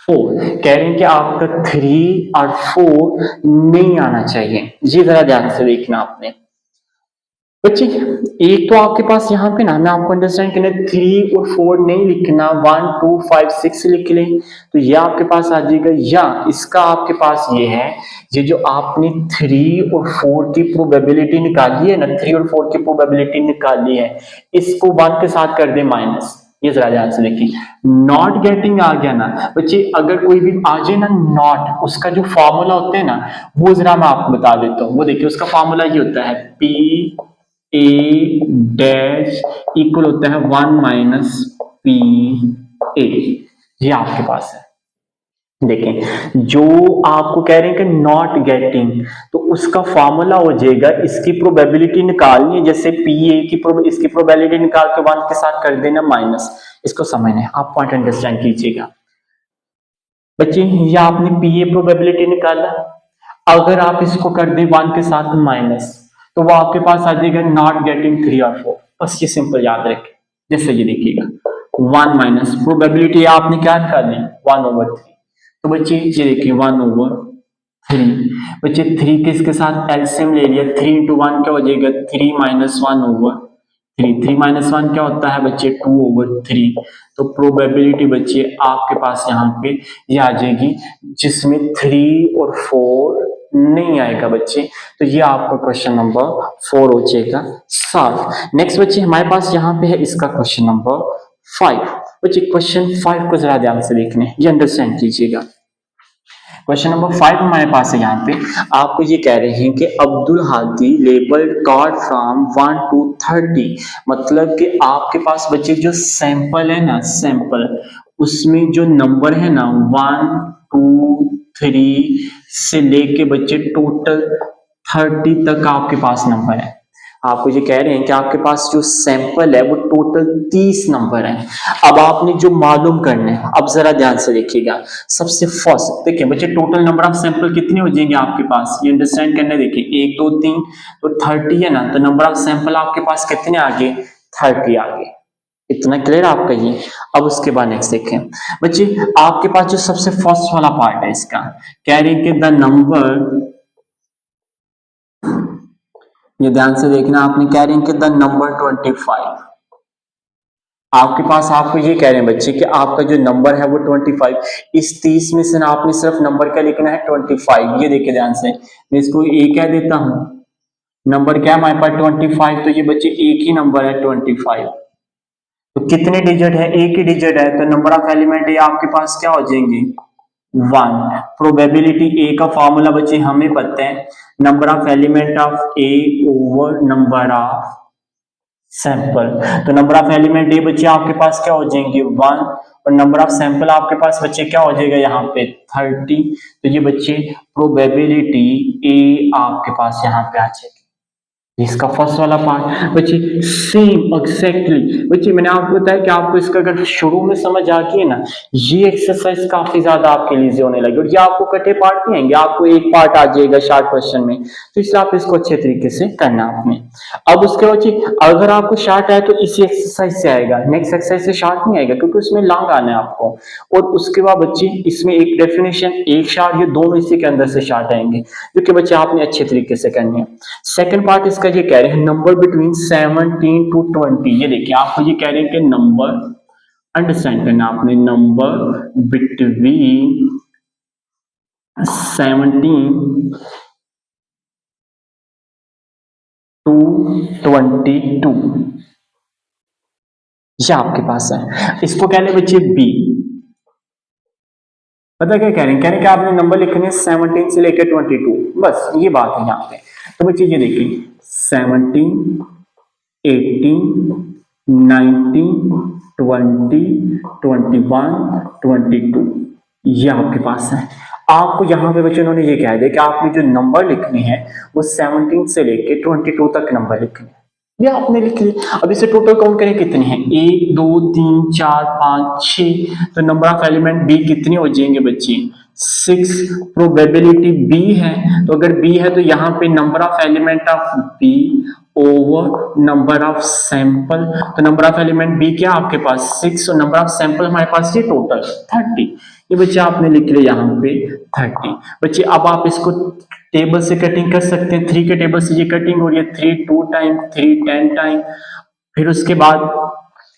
S1: 4। कह रहे हैं कि आपका 3 और 4 नहीं आना चाहिए, ये जरा ध्यान से देखना आपने बच्चे। एक तो आपके पास यहाँ पे ना, मैं आपको अंडरस्टैंड करना, 3 और 4 नहीं लिखना, 1 2 5 6 लिख लें, तो ये आपके पास आ जाएगा। या इसका आपके पास ये है, ये जो आपने 3 और 4 की प्रोबेबिलिटी निकाली है ना, 3 और 4 की प्रोबेबिलिटी निकाली है, इसको 1 के साथ कर दे माइनस। ये जरा ध्यान से देखिए, नॉट गेटिंग आ गया ना बच्चे, अगर कोई भी आ जाए ना नॉट, उसका जो फॉर्मूला होता है ना, वो जरा मैं आपको बता देता हूँ। वो देखिए, उसका फॉर्मूला ये होता है, पी ए डैश इक्वल होता है 1 माइनस पी ए। ये आपके पास है। देखें, जो आपको कह रहे हैं कि नॉट गेटिंग, तो उसका फॉर्मूला हो जाएगा, इसकी प्रोबेबिलिटी निकालनी है, जैसे पी ए की इसकी प्रोबेबिलिटी निकाल के 1 के साथ कर देना माइनस। इसको समझना है, आप पॉइंट अंडरस्टैंड कीजिएगा बच्चे। ये आपने पी ए प्रोबेबिलिटी निकाला, अगर आप इसको कर दें 1 के साथ माइनस, तो वो आपके पास आ जाएगा नॉट गेटिंग 3 और 4। बस ये सिंपल याद रखें। जैसे ये देखिएगा 1 माइनस प्रोबेबिलिटी आपने क्या निकाली 1 ओवर 3। तो बच्चे ये देखिए 1 ओवर 3, बच्चे 3 किसके साथ एलसीएम ले लिया, 3 इंटू 1 क्या हो जाएगा 3 माइनस 1 ओवर 3। 3 माइनस 1 क्या होता है बच्चे 2 ओवर 3। तो प्रोबेबिलिटी बच्चे आपके पास यहाँ पे ये आ जाएगी, जिसमें 3 और 4 नहीं आएगा बच्चे। तो ये आपका क्वेश्चन नंबर 4 हो जाएगा सॉल्व। नेक्स्ट बच्चे हमारे पास यहाँ पे है इसका क्वेश्चन नंबर 5। बच्चे क्वेश्चन 5 को जरा ध्यान से देखने, ये अंडरस्टैंड कीजिएगा। क्वेश्चन नंबर 5 हमारे पास है, यहाँ पे आपको ये कह रहे हैं कि Abdul Hadi labelled card from 1 to 30, मतलब कि आपके पास बच्चे जो सैंपल है ना, सैंपल उसमें जो नंबर है ना 1 2 3 से लेके बच्चे टोटल 30 तक आपके पास नंबर है। आपको ये कह रहे हैं कि आपके पास जो सैंपल है वो टोटल 30 नंबर है। अब आपने जो मालूम करना है, अब जरा ध्यान से देखिएगा। सबसे फर्स्ट देखिए बच्चे, टोटल नंबर ऑफ सैंपल कितने हो जाएंगे आपके पास, ये अंडरस्टैंड करना है। देखिए 1 2 3 तो 30 है ना, तो नंबर ऑफ सैंपल आपके पास कितने आगे 30 आगे। इतना क्लियर आपका ये। अब उसके बाद नेक्स्ट देखें बच्चे, आपके पास जो सबसे फर्स्ट वाला पार्ट है इसका, कह रहे हैं कि द नंबर ये ध्यान से देखना, आपने कह रहे हैं कि द नंबर 25, आपके पास आपको ये कह रहे हैं बच्चे कि आपका जो नंबर है वो 25, इस 30 में से ना आपने सिर्फ नंबर क्या लिखना है 25। ये देखिए ध्यान से, मैं इसको ए कह देता हूं, नंबर क्या है हमारे पास 25, तो ये बच्चे एक ही नंबर है 25। तो कितने डिजिट है, एक ही डिजिट है, तो नंबर ऑफ एलिमेंट ये आपके पास क्या हो जाएंगे 1। प्रोबेबिलिटी ए का फॉर्मूला बच्चे हमें पता है, number of element of A over number of sample. तो नंबर ऑफ एलिमेंट ए बच्चे आपके पास क्या हो जाएंगे 1, और नंबर ऑफ सैंपल आपके पास बच्चे क्या हो जाएगा यहाँ पे 30। तो ये बच्चे प्रोबेबिलिटी ए आपके पास यहाँ पे आ जाएगी। इसका फर्स्ट वाला पार्ट बच्चे सेम एग्जैक्टली बच्चे मैंने आपको बताया कि आपको इसका अगर शुरू में समझ आ गई है ना, ये एक्सरसाइज काफी ज्यादा आपके लिए इजी होने लगी, और ये आपको कटे पार्ट नहीं आएंगे, आपको एक पार्ट आ जाएगा शॉर्ट क्वेश्चन में, तो इसलिए आप इसको अच्छे तरीके से करना आपने। अब उसके बाद अगर आपको शॉर्ट आए तो इसी एक्सरसाइज से आएगा, नेक्स्ट एक्सरसाइज से शॉर्ट नहीं आएगा, क्योंकि उसमें लॉन्ग आना है आपको। और उसके बाद बच्चे इसमें एक डेफिनेशन, एक शॉर्ट, ये दोनों इसी के अंदर से शॉर्ट आएंगे, जो कि बच्चे आपने अच्छे तरीके से करने हैं। सेकंड पार्ट इसका ये कह रहे हैं नंबर बिटवीन 17 टू 20। ये देखिए आपको ये कह रहे हैं कि नंबर, अंडरस्टैंड करना आपने, नंबर बिटवीन 17 टू 22, ये आपके पास है। इसको कह रहे बच्चे बी, पता क्या कह रहे हैं, कह रहे हैं कि आपने नंबर लिखने 17 से लेकर 22, बस ये बात है यहाँ पे। तो बच्चे ये देखिए 17, 18, 19, 20, 21, 22, ये आपके पास है। आपको यहाँ पे बच्चे उन्होंने ये कह दिया कि आपने जो नंबर लिखने हैं वो 17 से लेके 22 तक नंबर लिखने हैं, ये आपने लिख लिया। अब इसे टोटल काउंट करें कितने हैं, 1 2 3 4 5 6, तो नंबर ऑफ एलिमेंट बी कितने हो जाएंगे बच्चे 6। प्रोबेबिलिटी बी है, तो अगर बी है तो यहाँ पे number of element of B over number of sample, तो नंबर ऑफ एलिमेंट बी क्या आपके पास 6, और नंबर ऑफ सैंपल हमारे पास ये टोटल 30। ये बच्चे आपने लिख लिया यहाँ पे 30। बच्चे अब आप इसको टेबल से कटिंग कर सकते हैं, 3 के टेबल से ये कटिंग हो रही है, 3 2 टाइम, 3 10 टाइम। फिर उसके बाद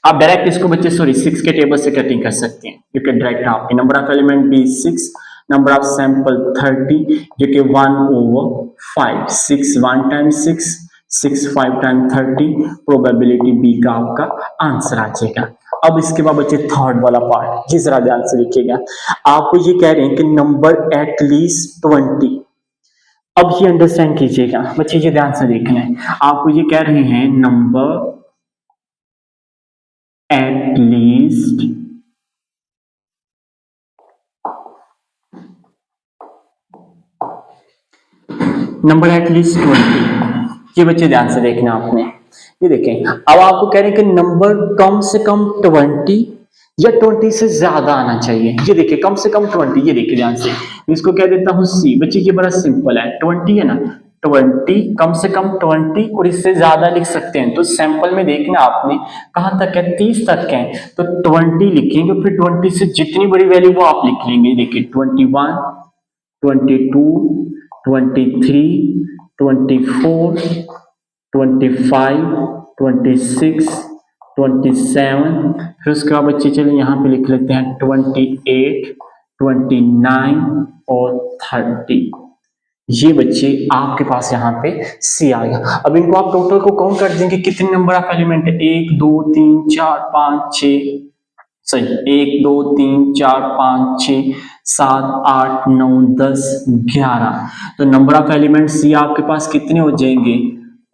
S1: आप डायरेक्ट इसको बच्चे 6 के टेबल से कटिंग कर सकते हैं, क्योंकि डायरेक्ट आपके number of element B 6, number of sample 30, जो कि 1 over 5, 6 1 time 6, 6 5 time 30, probability B का आपका आंसर आ जाएगा। अब इसके बाद बच्चे थर्ड वाला पार्ट, ये जरा ध्यान से लिखिएगा, आपको ये कह रहे हैं कि नंबर एटलीस्ट 20। अब ये अंडरस्टैंड कीजिएगा बच्चे, ये ध्यान से देखना है, आपको ये कह रहे हैं नंबर एटलीस्ट नंबर एटलीस्ट 20। ये बच्चे ध्यान से देखना आपने, ये देखें, अब आपको कह रहे हैं कि नंबर कम से कम 20 या 20 से ज्यादा आना चाहिए। ये देखिए कम से कम 20, ये देखिए ध्यान से, इसको कह देता हूं सी। बच्चे ये बड़ा सिंपल है, 20 है ना, 20 कम से कम 20 और इससे ज्यादा लिख सकते हैं। तो सैंपल में देखना आपने कहां तक है, 30 तक है, तो 20 लिखेंगे, फिर 20 से जितनी बड़ी वैल्यू वो आप लिख लेंगे। देखिए 21, 22, 23, 24, 25, 26, 27, फिर उसके बाद बच्चे चलिए यहाँ पे लिख लेते हैं 28, 29 और 30। ये बच्चे आपके पास यहाँ पे सी आ गया। अब इनको आप टोटल को काउंट कर देंगे, कितने नंबर ऑफ एलिमेंट है, 1 2 3 4 5 6, सही 1 2 3 4 5 6 7 8 9 10 11, तो नंबर ऑफ एलिमेंट सी आपके पास कितने हो जाएंगे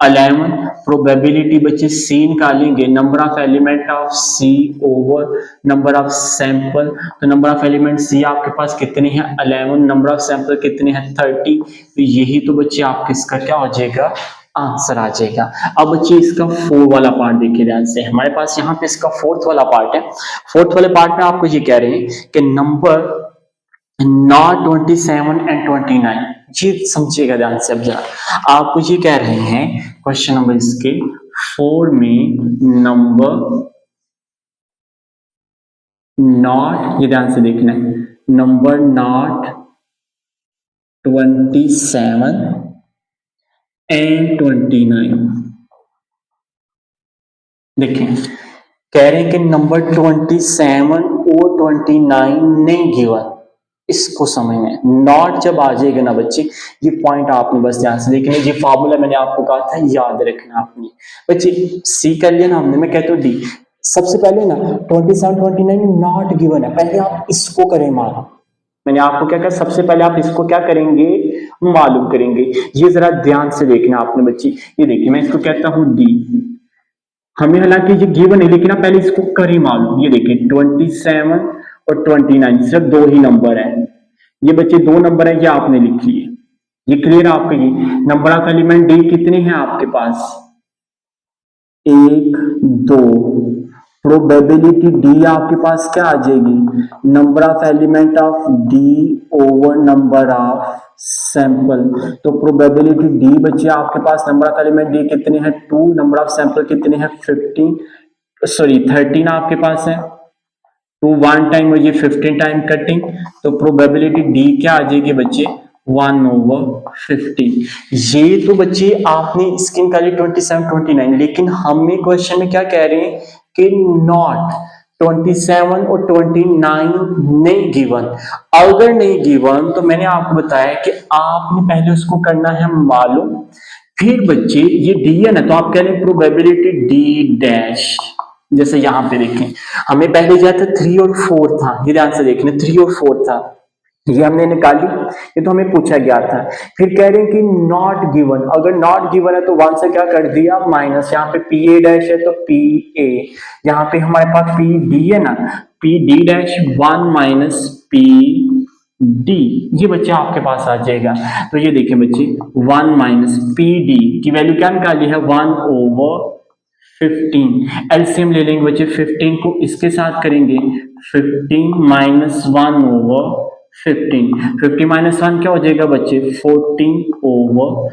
S1: 11। प्रोबेबिलिटी बच्चे सी निकालेंगे, number of element of C over number of sample, तो नंबर ऑफ एलिमेंट सी आपके पास कितने हैं 11, नंबर ऑफ सैंपल कितने हैं 30, तो यही तो बच्चे आपके इसका क्या हो जाएगा आंसर आ जाएगा। अब बच्चे इसका 4 वाला पार्ट देखिए ध्यान से, हमारे पास यहाँ पे इसका 4th वाला पार्ट है। 4th वाले पार्ट में आपको ये कह रहे हैं कि नंबर नॉट 27 एंड 29, ये समझिएगा ध्यान से। अब जरा आपको ये कह रहे हैं क्वेश्चन नंबर इसके 4 में नंबर नॉट, ये ध्यान से देखना है, नंबर नॉट 27 एंड 29। देखिए कह रहे हैं कि नंबर 27 और 29 नहीं गिवन, इसको समझना है। नॉट जब आ जाएगा ना बच्चे, ये पॉइंट आपने बस ध्यान से देखना है। ये फॉर्मूला मैंने आपको कहा था याद रखना आपने। बच्चे सी कर लिया ना हमने, मैं कहता हूँ डी। सबसे पहले ना 27 29 नॉट गिवन है, पहले आप इसको करें मालूम। मैंने आपको क्या कहा, सबसे पहले आप इसको क्या करेंगे, मालूम करेंगे। ये जरा ध्यान से देखना आपने बच्चे। ये देखिए मैं इसको कहता हूँ डी। हमें हालांकि ये गिवन है लेकिन आप पहले इसको करें मालूम। ये देखिए 27 और 29 सिर्फ दो ही नंबर है। ये बच्चे दो नंबर है, ये आपने लिख लिए। ये क्लियर है आपका। ये नंबर ऑफ एलिमेंट डी कितने हैं आपके पास, एक दो। प्रोबेबिलिटी डी आपके पास क्या आ जाएगी, number of element of D over number of sample. तो प्रोबेबिलिटी डी बच्चे आपके पास नंबर ऑफ एलिमेंट डी कितने हैं, 2। नंबर ऑफ सैंपल कितने हैं, 15 सॉरी 13 आपके पास है। 2 1 टाइम और ये 15 टाइम कटिंग, तो प्रोबेबिलिटी डी क्या आ जाएगी बच्चे, 1/15। ये तो बच्चे आपने इसकी निकाली 27 29, लेकिन हमें क्वेश्चन में क्या कह रहे हैं कि नॉट 27 और 29 नहीं गिवन। अगर नहीं गिवन तो मैंने आपको बताया कि आपने पहले उसको करना है मालूम, फिर बच्चे ये डी है ना, तो आप कह रहे हैं प्रोबेबिलिटी डी डैश। जैसे यहां पे देखें, हमें पहले जो था 3 और 4 था, ये ध्यान से देखना 3 और 4 था, ये हमने निकाली, ये तो हमें पूछा गया था। फिर कह रहे हैं कि नॉट गिवन, अगर नॉट गिवन है तो 1 से क्या कर दिया माइनस, यहाँ पे पी ए डैश है तो पी ए, यहाँ पे हमारे पास पी डी है ना, P D dash 1 minus P D, ये बच्चे आपके पास आ जाएगा। तो ये देखिए बच्चे 1 माइनस पी डी की वैल्यू क्या निकाली है, 1/15। एलसीएम ले लेंगे बच्चे, 15 को इसके साथ करेंगे, 15 माइनस 1/15, 50 माइनस 1 क्या हो जाएगा बच्चे, 14/15।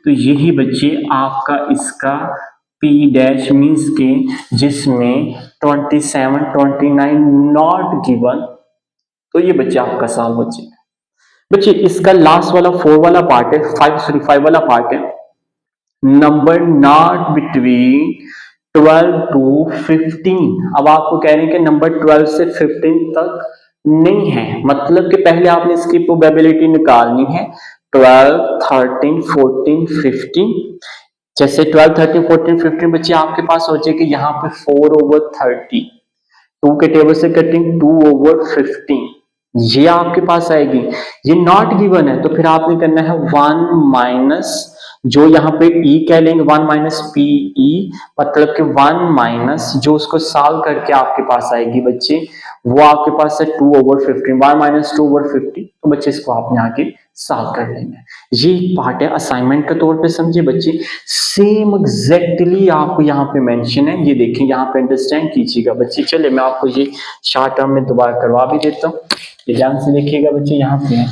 S1: तो यही बच्चे आपका इसका P डैश मीन्स के जिसमें 27 29 नॉट गिवन। तो ये बच्चे आपका सवाल बच्चे। बच्चे इसका लास्ट वाला 4 वाला पार्ट है, 5 वाला पार्ट है, नंबर नॉट बिटवीन 12 टू 15। अब आपको कह रहे हैं कि नंबर 12 से 15 तक नहीं है, मतलब कि पहले आपने इसकी प्रोबेबिलिटी निकालनी है 12 13 14 15। जैसे 12 13 14 15 बच्चे आपके पास हो जाएगी यहाँ पे 4/30, 2 के टेबल से कटिंग 2/15, ये आपके पास आएगी। ये नॉट गिवन है तो फिर आपने करना है 1 माइनस, जो यहाँ पे ई कह लेंगे 1 माइनस पी ई, मतलब कि 1 माइनस जो उसको सॉल्व करके आपके पास आएगी बच्चे, वो आपके पास है 2/15, 1 माइनस 2/15। तो बच्चे इसको आपने आगे सॉल्व कर लेना है। ये पार्ट है असाइनमेंट के तौर पे समझे बच्चे, सेम एग्जैक्टली आपको यहाँ पे मेंशन है, ये देखिए यहाँ पे अंडरस्टैंड कीजिएगा बच्चे। चलिए मैं आपको ये शॉर्ट टर्म में दोबारा करवा भी देता हूँ, ये ध्यान से देखिएगा बच्चे। यहाँ पे है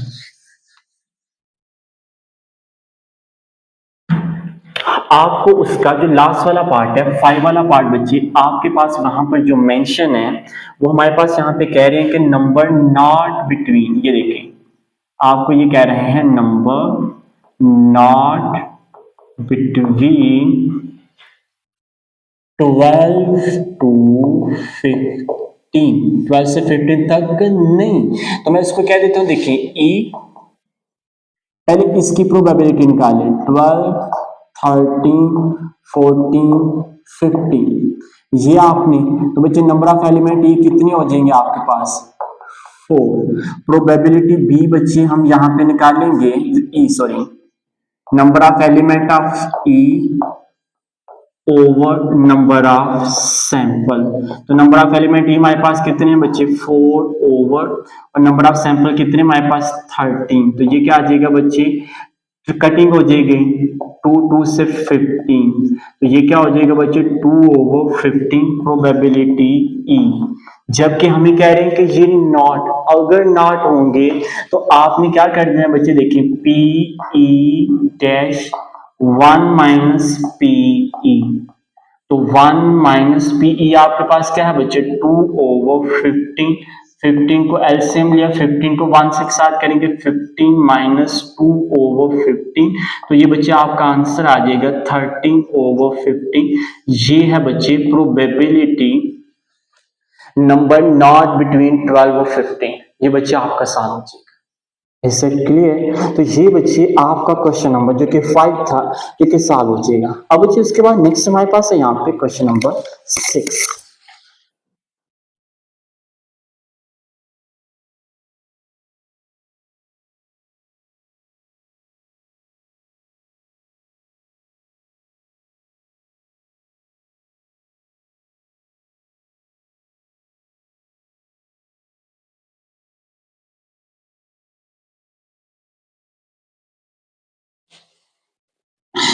S1: आपको उसका जो लास्ट वाला पार्ट है 5 वाला पार्ट बच्चे, आपके पास वहां पर जो मेंशन है वो हमारे पास यहाँ पे कह रहे हैं कि नंबर नॉट बिटवीन, ये देखिए आपको ये कह रहे हैं नंबर नॉट बिटवीन 12 टू 15, 12 से 15 तक नहीं। तो मैं इसको कह देता हूं, देखिए ई, पहले इसकी प्रोबेबिलिटी निकालें, 12 13 14 15, ये आपने, तो बच्चे नंबर ऑफ एलिमेंट ये कितने हो जाएंगे आपके पास, 4। प्रोबेबिलिटी बी बच्चे हम यहां पे निकालेंगे, E sorry, number of element of E over number of sample. तो नंबर ऑफ एलिमेंट ही हमारे पास कितने हैं बच्चे, 4 ओवर, और नंबर ऑफ सैंपल कितने हमारे पास 13। तो ये क्या आ जाएगा बच्चे, तो कटिंग हो जाएगी 2 2 से 15, तो ये क्या हो जाएगा बच्चे 2/15 प्रोबेबिलिटी ई। जबकि हमें कह रहे हैं कि ये नॉट, अगर नॉट होंगे तो आपने क्या कर देना है बच्चे, देखिए P E dash 1 minus P E, तो 1 माइनस पी ई आपके पास क्या है बच्चे 2/15, 15 को एलसीएम लिया, 15 को 1 से साथ करेंगे, 15 माइनस 2/15, तो ये बच्चे आपका आंसर आ जाएगा 13/15। ये है बच्चे प्रोबेबिलिटी नंबर नॉट बिटवीन 12 और 15। ये बच्चे आपका सवाल हो जाएगा। इससे क्लियर? तो ये बच्चे आपका क्वेश्चन नंबर जो कि 5 था, ये के साल हो जाएगा। अब बच्चे उसके बाद नेक्स्ट हमारे पास है यहाँ पे क्वेश्चन नंबर 6।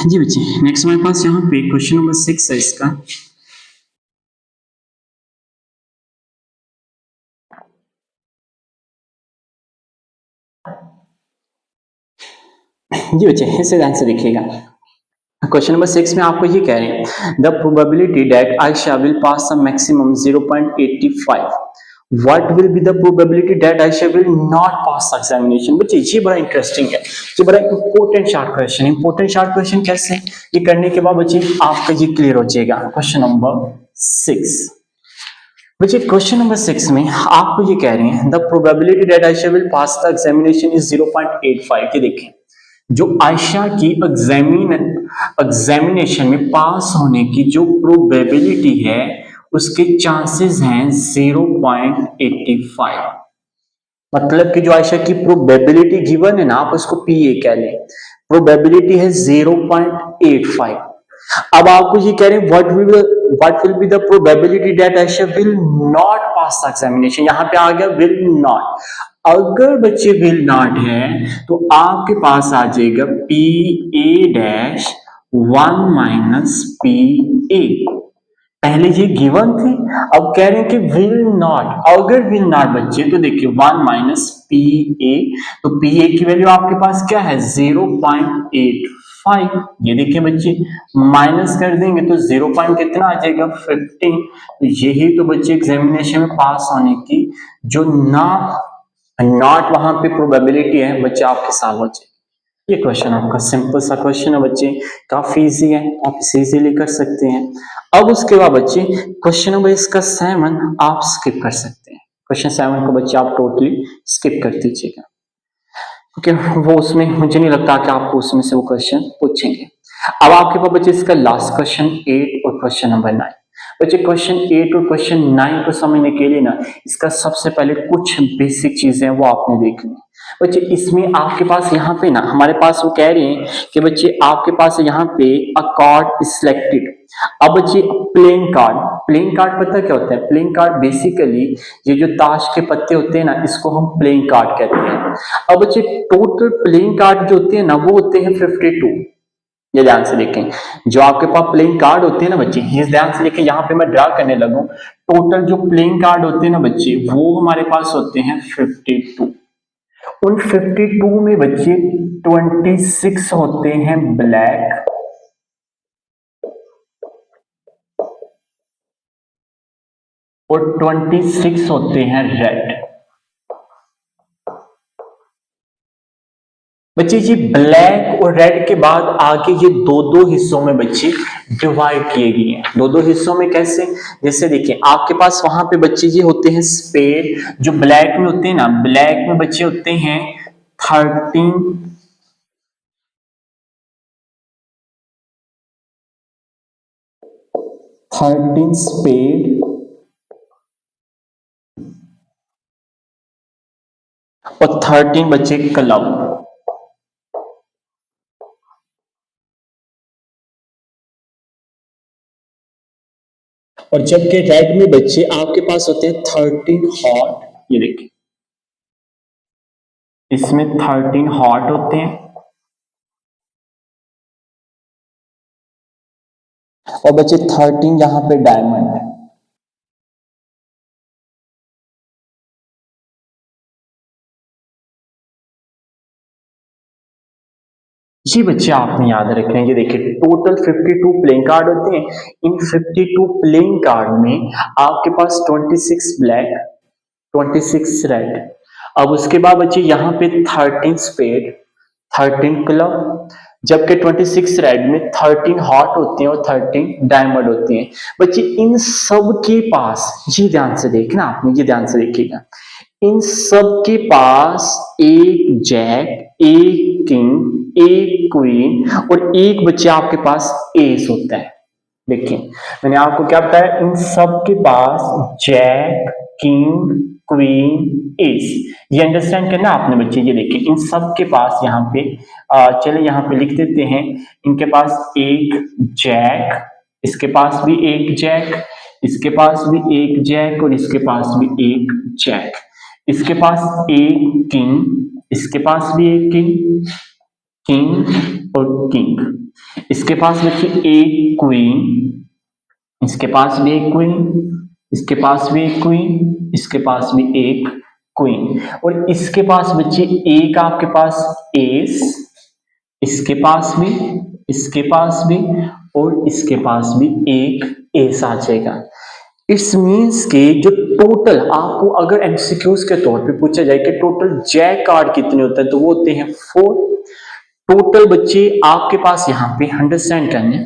S1: जी बच्चे नेक्स्ट हमारे पास यहाँ पे क्वेश्चन नंबर 6 है इसका। जी बच्चे इसे ध्यान से देखिएगा। क्वेश्चन नंबर 6 में आपको ये कह रहे हैं the probability that Ayesha will pass the maximum 0.85, what will be the probability that Ayesha will not pass the examination. बच्चे ये बड़ा इंटरेस्टिंग है, ये बड़ा important short question. Important short question कैसे? ये करने के बाद बच्चे आपका ये क्लियर हो जाएगा। क्वेश्चन नंबर 6 बच्चे, क्वेश्चन नंबर 6 में आपको ये कह रहे हैं the probability that Ayesha will pass the examination is 0.85। ये देखें, जो आयशा की एग्जामिनेशन में पास होने की जो प्रोबेबिलिटी है उसके चांसेस हैं 0.85। मतलब कि जो आयशा की प्रोबेबिलिटी गिवन है ना, आप उसको पीए कह लें, प्रोबेबिलिटी है 0.85। अब आपको ये कह रहे हैं what will be the probability that Ayesha will not pass the examination. यहां पे आ गया विल नॉट। अगर बच्चे विल नॉट है तो आपके पास आ जाएगा P A dash 1 minus P A. पहले ये गिवन थे, अब कह रहे हैं कि विल नॉट। अगर विल नॉट बच्चे तो देखिए 1 माइनस पी ए, तो पी ए की वैल्यू आपके पास क्या है 0.85। ये देखिए बच्चे माइनस कर देंगे तो 0 पॉइंट कितना आ जाएगा 15। तो यही तो बच्चे एग्जामिनेशन में पास होने की जो नॉट वहां पे प्रोबेबिलिटी है बच्चे आपके साथ हो जाए। ये क्वेश्चन आपका सिंपल सा क्वेश्चन है बच्चे, काफी इजी है, आप इसे इजीली कर सकते हैं। अब उसके बाद बच्चे क्वेश्चन नंबर इसका 7 आप स्किप कर सकते हैं। क्वेश्चन 7 को बच्चे आप टोटली स्किप कर दीजिएगा, क्योंकि वो उसमें मुझे नहीं लगता कि आपको उसमें से वो क्वेश्चन पूछेंगे। अब आपके पास बच्चे इसका लास्ट क्वेश्चन 8 और क्वेश्चन नंबर 9। बच्चे क्वेश्चन 8 और क्वेश्चन 9 को समझने के लिए ना इसका सबसे पहले कुछ बेसिक चीजें वो आपने देखनी है। बच्चे इसमें आपके पास यहाँ पे ना हमारे पास वो कह रहे हैं कि बच्चे आपके पास यहाँ पे अ कार्ड सिलेक्टेड। अब बच्चे प्लेइंग कार्ड पता क्या होता है? प्लेइंग कार्ड बेसिकली ये जो ताश के पत्ते होते हैं ना, इसको हम प्लेइंग कार्ड कहते हैं। अब बच्चे टोटल प्लेइंग कार्ड जो होते हैं ना वो होते हैं 52। ये ध्यान से देखें, जो आपके पास प्लेइंग कार्ड होते हैं ना बच्चे, ये ध्यान से देखें, यहाँ पे मैं ड्रा करने लगूं, टोटल जो प्लेइंग कार्ड होते हैं ना बच्चे वो हमारे पास होते हैं 52। उन 52 में बच्चे 26 होते हैं ब्लैक और 26 होते हैं रेड। बच्चे ये ब्लैक और रेड के बाद आगे ये दो दो हिस्सों में बच्चे डिवाइड किए गए हैं। दो दो हिस्सों में कैसे? जैसे देखिए आपके पास वहां पे बच्चे ये होते हैं स्पेड, जो ब्लैक में होते हैं ना, ब्लैक में बच्चे होते हैं 13 स्पेड और 13 बच्चे क्लब। और जबकि रेड में बच्चे आपके पास होते हैं 13 हॉट। ये देखिए इसमें 13 हॉट होते हैं और बच्चे 13 यहां पे डायमंड है। ये बच्चे आपने याद रखना है। ये देखिए टोटल 52 प्लेइंग कार्ड होते हैं। इन 52 प्लेइंग कार्ड में आपके पास 26 ब्लैक 26 रेड। अब उसके बाद बच्चे यहाँ पे 13 स्पेड, 13 क्लब, जबकि 26 रेड में 13 हॉट होते हैं और 13 डायमंड होते हैं। बच्चे इन सब के पास, ये ध्यान से देखना, आपने ये ध्यान से देखिएगा, इन सब के पास एक जैक, एक किंग, एक क्वीन और एक बच्चे आपके पास एस होता है। देखिए मैंने आपको क्या बताया, इन सब के पास जैक, किंग, क्वीन, एस, ये अंडरस्टैंड करना आपने बच्चे। ये देखिए इन सब के पास यहाँ पे चले यहाँ पे लिख देते हैं, इनके पास एक जैक, इसके पास भी एक जैक, इसके पास भी एक जैक और इसके पास भी एक जैक, इसके पास एक किंग, इसके पास भी एक किंग, किंग और किंग, इसके पास देखिए एक क्वीन, इसके पास भी एक क्वीन, इसके पास भी एक क्वीन, इसके पास भी एक क्वीन और इसके पास बच्चे एक आपके पास एस, इसके पास भी, इसके पास भी और इसके पास भी एक एस आ जाएगा। इट्स मीन्स के जो टोटल आपको अगर एमसीक्यूज के तौर पे पूछा जाए कि टोटल जैक कार्ड कितने होते हैं तो वो होते हैं 4। टोटल बच्चे आपके पास यहाँ पे अंडरस्टैंड करने,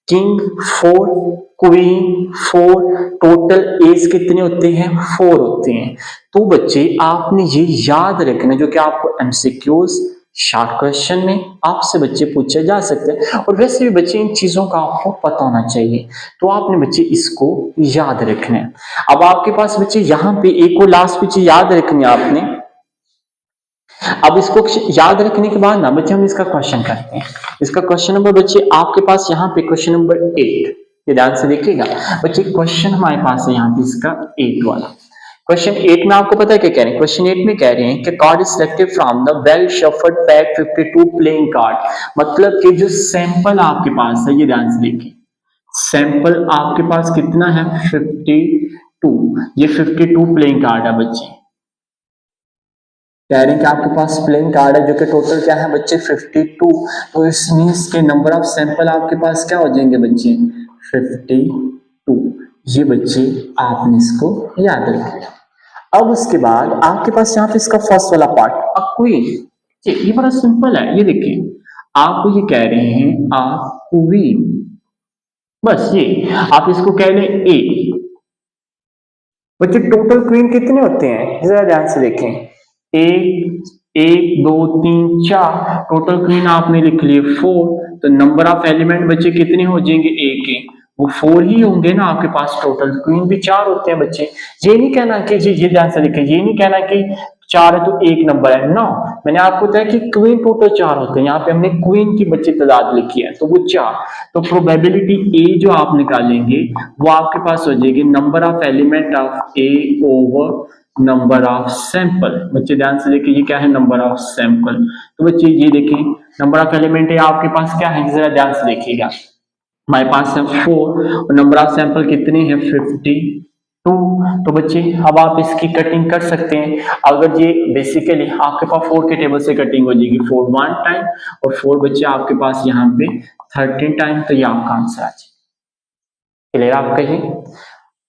S1: किंग 4, क्वीन 4, टोटल एस कितने होते हैं 4 होते हैं। तो बच्चे आपने ये याद रखना, जो कि आपको एमसीक्यूज शॉर्ट क्वेश्चन में आपसे बच्चे पूछे जा सकते हैं और वैसे भी बच्चे इन चीजों का आपको पता होना चाहिए, तो आपने बच्चे इसको याद रखना है। अब आपके पास बच्चे यहाँ पे एक और लास्ट बच्चे याद रखने आपने। अब इसको याद रखने के बाद ना बच्चे हम इसका क्वेश्चन करते हैं। इसका क्वेश्चन नंबर बच्चे आपके पास यहाँ पे क्वेश्चन नंबर 8, ये ध्यान से देखिएगा बच्चे, क्वेश्चन हमारे पास है यहाँ पे इसका 8 वाला। क्वेश्चन 8 में आपको पता है क्या कह रहे हैं, क्वेश्चन 8 में कह रहे हैं कि card is selected from the well shuffled pack 52 playing card, मतलब कि जो सैंपल आपके पास है, ये ध्यान से देखिए, सैंपल आपके पास कितना है 52, ये 52 प्लेइंग कार्ड है बच्चे। कह रहे हैं कि आपके पास प्लेइंग कार्ड है जो कि टोटल क्या है बच्चे 52, तो इस मींस के नंबर ऑफ सैंपल आपके पास क्या हो जाएंगे बच्चे 52। ये बच्चे आपने इसको याद रखना। अब उसके बाद आपके पास यहाँ पे इसका फर्स्ट वाला पार्ट अ क्वीन, ये बड़ा सिंपल है। ये देखिए आपको ये कह रहे हैं अ क्वीन, बस ये आप इसको कह लें ए। बच्चे टोटल क्वीन कितने होते हैं जरा ध्यान से देखें, एक, एक, दो, तीन, चार, टोटल क्वीन आपने लिख लिए 4, तो नंबर ऑफ एलिमेंट बच्चे कितने हो जाएंगे ए के, वो 4 ही होंगे ना आपके पास, टोटल क्वीन भी 4 होते हैं बच्चे। ये नहीं कहना कि जी, ये ध्यान से देखें, ये नहीं कहना कि 4 है तो एक नंबर है, नो, मैंने आपको बताया कि क्वीन टोटल 4 होते हैं, यहाँ पे हमने क्वीन की बच्चे तादाद लिखी है तो वो 4, तो प्रोबेबिलिटी ए जो आप निकालेंगे वो आपके पास हो जाएगी number of element of A over number of sample. बच्चे ध्यान से देखिए, ये क्या है नंबर ऑफ सैंपल, तो बच्चे ये देखिए नंबर ऑफ एलिमेंट है आपके पास क्या है, जरा ध्यान से देखिएगा, हमारे पास है 4 और नंबर ऑफ सैंपल कितने हैं 52। तो बच्चे अब आप इसकी कटिंग कर सकते हैं, अगर ये बेसिकली आपके पास 4 के टेबल से कटिंग हो जाएगी 4 1 टाइम और 4 बच्चे आपके पास यहाँ पे 13 टाइम, तो ये आपका आंसर आ जाए। क्लियर आप कहिए।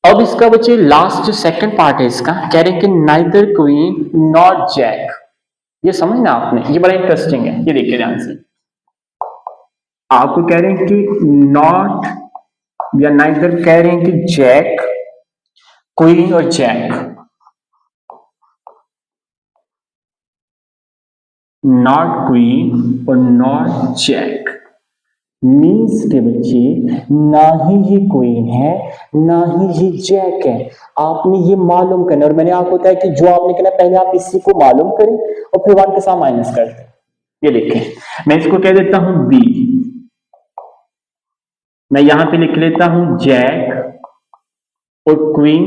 S1: अब इसका बच्चे लास्ट जो सेकंड पार्ट है इसका, कह रहे हैं कि नाइदर क्वीन नॉट जैक, ये समझना आपने, ये बड़ा इंटरेस्टिंग है, ये देखिए ध्यान से, आपको कह रहे हैं कि नॉट या नाइदर कह रहे हैं कि जैक, क्वीन और जैक, नॉट क्वीन और नॉट जैक, मीन्स के बच्चे ना ही ये क्वीन है ना ही ये जैक है, आपने ये मालूम करना। और मैंने आपको बताया कि जो आपने कहना पहले आप इसी को मालूम करें और फिर 1 के साथ माइनस कर दें। ये देखें मैं इसको कह देता हूं बी, मैं यहां पे लिख लेता हूं जैक और क्वीन।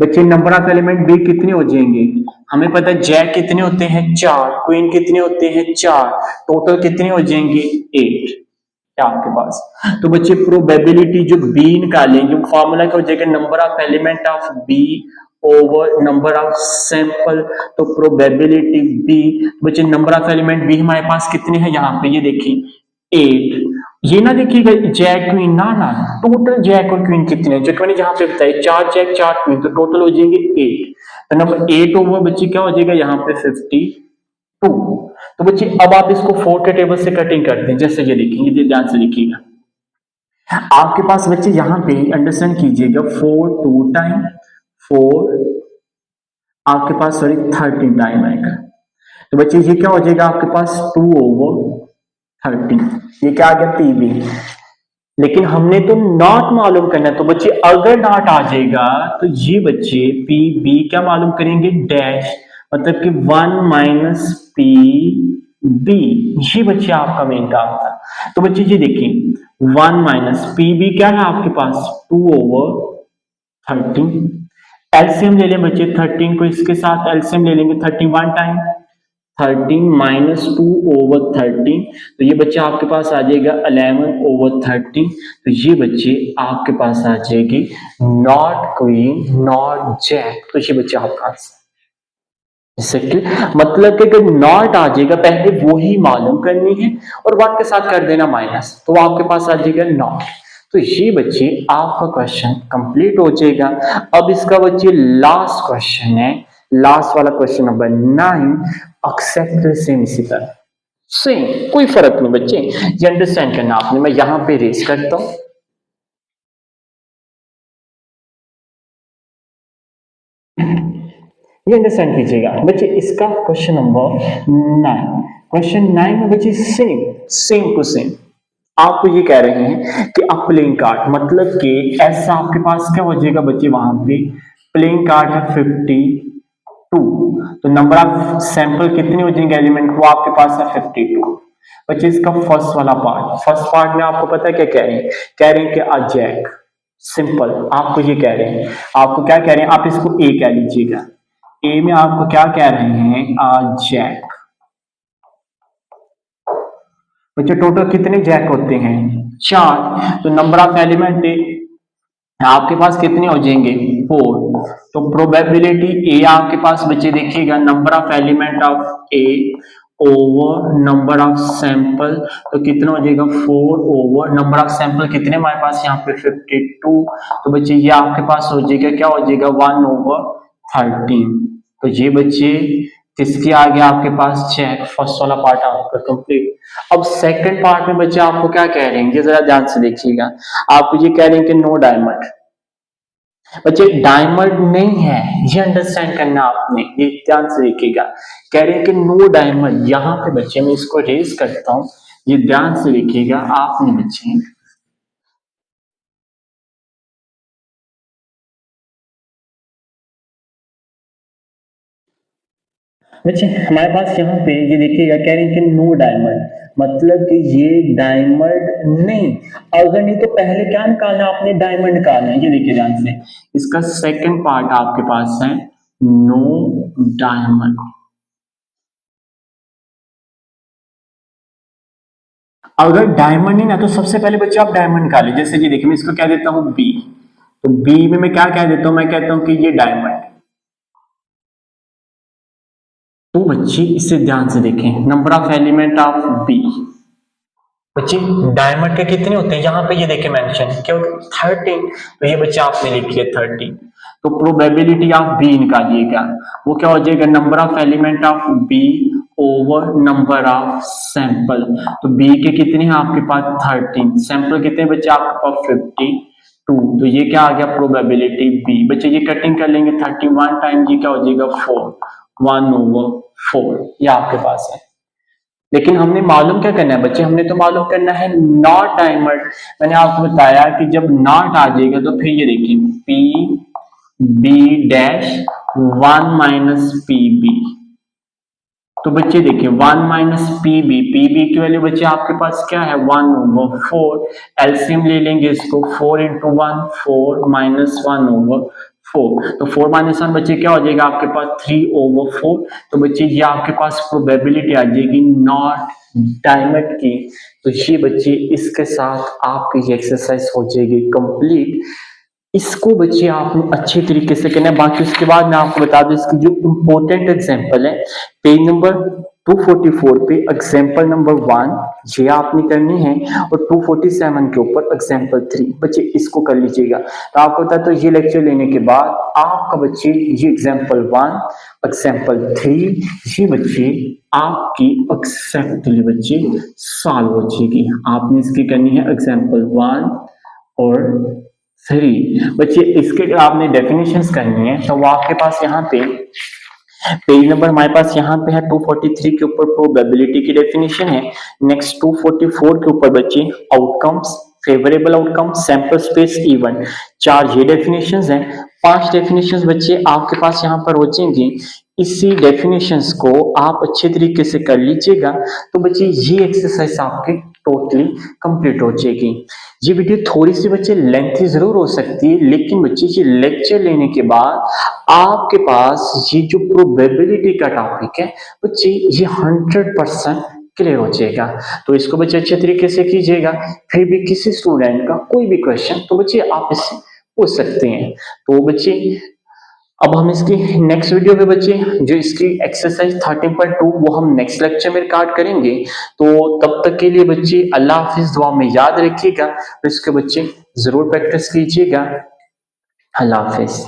S1: बच्चे नंबर ऑफ एलिमेंट बी कितने हो जाएंगे, हमें पता है जैक कितने होते हैं 4, क्वीन कितने होते हैं 4, टोटल कितने हो जाएंगे 8 आपके पास। तो बच्चे प्रोबेबिलिटी जो बी निकालेंगे वो फॉर्मूला क्या हो जाएगा number of element of B over number of sample, तो प्रोबेबिलिटी बी, बच्चे नंबर ऑफ एलिमेंट बी हमारे पास कितने हैं यहाँ पे, ये देखिए 8 ये ना देखिएगा जैक क्वीन, ना ना, टोटल जैक और क्वीन कितने, जो कि मैंने जहां पे बताया 4 जैक 4 क्वीन, तो टोटल हो जाएंगे 8। तो नंबर 8 ओवर बच्चे क्या हो जाएगा यहाँ पे 52। तो बच्चे अब आप इसको 4 के टेबल से कटिंग करते हैं, जैसे ये लिखेंगे, ध्यान से लिखिएगा। आपके पास बच्चे यहाँ पे अंडरस्टैंड कीजिएगा, 4 2 टाइम 4 आपके पास सॉरी 13 टाइम आएगा। तो बच्चे ये क्या हो जाएगा आपके पास 2/13, ये क्या आ गया पीबी। लेकिन हमने तो नॉट मालूम करना है, तो बच्चे अगर नॉट आ जाएगा तो ये बच्चे पी बी क्या मालूम करेंगे, डैश, मतलब कि 1 - पी बी। ये बच्चे आपका मेन काम था। तो बच्चे ये देखिए 1 - पी बी क्या है आपके पास 2/13। एलसीएम ले लें बच्चे 13 को, इसके साथ एलसीएम ले लेंगे 31 टाइम 13 - 2/13, तो ये बच्चा आपके पास आ जाएगा 11/13। तो ये बच्चे आपके पास आ जाएगी नॉट क्वीन नॉट जैक, तो ये बच्चा आपका आंसर। मतलब कि अगर नॉट आ जाएगा पहले वो ही मालूम करनी है और 1 के साथ कर देना माइनस, तो वो आपके पास आ जाएगा नॉट। तो ये बच्चे आपका क्वेश्चन कंप्लीट हो जाएगा। अब इसका बच्चे लास्ट क्वेश्चन है, लास्ट वाला क्वेश्चन नंबर 9, एक्सेप्ट सेम इसी तरह सेम, कोई फर्क नहीं बच्चे, ये अंडरस्टैंड करना आपने। मैं यहां पे रेस करता हूं, ये अंडरस्टैंड कीजिएगा बच्चे, इसका क्वेश्चन नंबर 9, क्वेश्चन 9 में बच्चे सेम सेम टू सेम आपको ये कह रहे हैं कि अब प्लेइंग कार्ड, मतलब कि ऐसा आपके पास क्या हो जाएगा बच्चे, वहां पे प्लेइंग कार्ड है 52, तो नंबर ऑफ सैंपल कितने हो जाएंगे एलिमेंट, वो आपके पास है 52। बच्चे इसका फर्स्ट पार्ट में आपको पता है क्या कह रहे हैं, कह रहे हैं कि अ जैक, सिंपल आपको ये कह रहे हैं, आपको क्या कह रहे हैं, आप इसको ए कह लीजिएगा, ए में आपको क्या कह रहे हैं अ जैक। बच्चे टोटल कितने जैक होते हैं 4, तो नंबर ऑफ एलिमेंट आपके पास कितने हो जाएंगे 4। तो प्रोबेबिलिटी ए आपके पास बच्चे देखिएगा number of element of A over number of sample, तो कितना हो जाएगा 4 ओवर नंबर ऑफ सैंपल कितने हमारे पास यहाँ पे 52, तो बच्चे ये आपके पास हो जाएगा क्या हो जाएगा 1/13। तो ये बच्चे किसके आ गया आपके पास चेक, फर्स्ट वाला पार्ट आपका कंप्लीट। अब सेकंड पार्ट में बच्चे आपको क्या कह रहे हैं, ये जरा ध्यान से देखिएगा, आपको ये कह रहे हैं कि नो डायमंड, बच्चे डायमंड नहीं है, ये अंडरस्टैंड करना आपने, ये ध्यान से देखिएगा, कह रहे हैं कि नो डायमंड। यहां पे बच्चे मैं इसको रेज करता हूं, ये ध्यान से देखिएगा आपने बच्चे, बच्चे हमारे पास यहाँ पे ये देखिएगा कह रहे हैं कि नो डायमंड, मतलब कि ये डायमंड नहीं, अगर नहीं तो पहले क्या निकालना आपने, डायमंड निकालना है। ये देखिए ध्यान से, इसका सेकंड पार्ट आपके पास है नो डायमंड। अगर डायमंड नहीं ना तो सबसे पहले बच्चे आप डायमंड निकालें, जैसे ये देखिए मैं इसको कह देता हूं बी, तो बी में मैं क्या कह देता हूं, मैं कहता हूं कि ये डायमंड। तो बच्चे इसे ध्यान से देखें, number of element of B, बच्चे डायमंड के कितने होते हैं यहाँ पे ये देखे मेंशन क्यों 13, तो ये बच्चे आपने लिखी है 13। तो प्रोबेबिलिटी ऑफ बी निकालिएगा, वो क्या हो जाएगा number of element of B over number of sample, तो बी के कितने हैं आपके पास 13, सैंपल कितने बच्चे आपके पास 52, तो ये क्या आ गया प्रोबेबिलिटी बी। बच्चे ये कटिंग कर लेंगे 31 टाइम, ये क्या हो जाएगा 4, 1/4, ये आपके पास है। लेकिन हमने मालूम क्या करना है बच्चे, हमने तो मालूम करना है नॉट डायमंड। मैंने आपको बताया कि जब नॉट आ जाएगा तो फिर ये देखिए P B dash 1 - P B, तो बच्चे देखिए 1 - पी बी की वैल्यू बच्चे आपके पास क्या है 1/4, एलसीएम ले लेंगे इसको 4 × 1 4 - 1/4, तो 4 - 1 बच्चे क्या हो जाएगा आपके पास 3/4, तो बच्चे ये आपके पास प्रोबेबिलिटी आ जाएगी नॉट डायमंड की। तो ये बच्चे इसके साथ आपकी एक्सरसाइज हो जाएगी कंप्लीट। इसको बच्चे आपने अच्छे तरीके से करना है। बाकी उसके बाद मैं आपको बता दूं इसकी जो इम्पोर्टेंट एग्जांपल है, पेज नंबर 244 पे एग्जांपल नंबर 1 ये आपने करनी है, और 247 के ऊपर एग्जांपल 3 बच्चे इसको कर लीजिएगा। तो आपको बता तो ये लेक्चर लेने के बाद आपका बच्चे ये एग्जांपल 1 एग्जांपल 3 ये बच्चे आपकी एक्सेप्टली बच्चे सॉल्व हो जाएगी। आपने इसकी करनी है एग्जांपल 1 और 3 बच्चे। इसके जो आपने डेफिनेशंस करनी है तो वो आपके पास यहाँ पे पेज नंबर हमारे पास यहाँ पे है 243 के ऊपर प्रोबेबिलिटी की डेफिनेशन है। नेक्स्ट 244 के ऊपर बच्चे outcomes, favourable outcome, sample space, even, 4 ये डेफिनेशंस हैं। 5 डेफिनेशंस बच्चे आपके पास यहाँ पर हो जाएंगी। इसी डेफिनेशंस को आप अच्छे तरीके से कर लीजिएगा तो बच्चे ये एक्सरसाइज आपके टोटली कंप्लीट हो जाएगी। ये वीडियो थोड़ी सी बच्चे लेंथी जरूर हो सकती है, लेकिन बच्चे ये लेक्चर लेने के बाद आपके पास ये जो प्रोबेबिलिटी का टॉपिक है बच्चे ये 100% क्लियर हो जाएगा। तो इसको बच्चे अच्छे तरीके से कीजिएगा। फिर भी किसी स्टूडेंट का कोई भी क्वेश्चन तो बच्चे आप इससे पूछ सकते हैं। तो बच्चे अब हम इसकी नेक्स्ट वीडियो पे बच्चे जो इसकी एक्सरसाइज 13.2 वो हम नेक्स्ट लेक्चर में रिकॉर्ड करेंगे। तो तब तक के लिए बच्चे अल्लाह हाफिज, दुआ में याद रखिएगा, तो इसके बच्चे जरूर प्रैक्टिस कीजिएगा। अल्लाह हाफिज।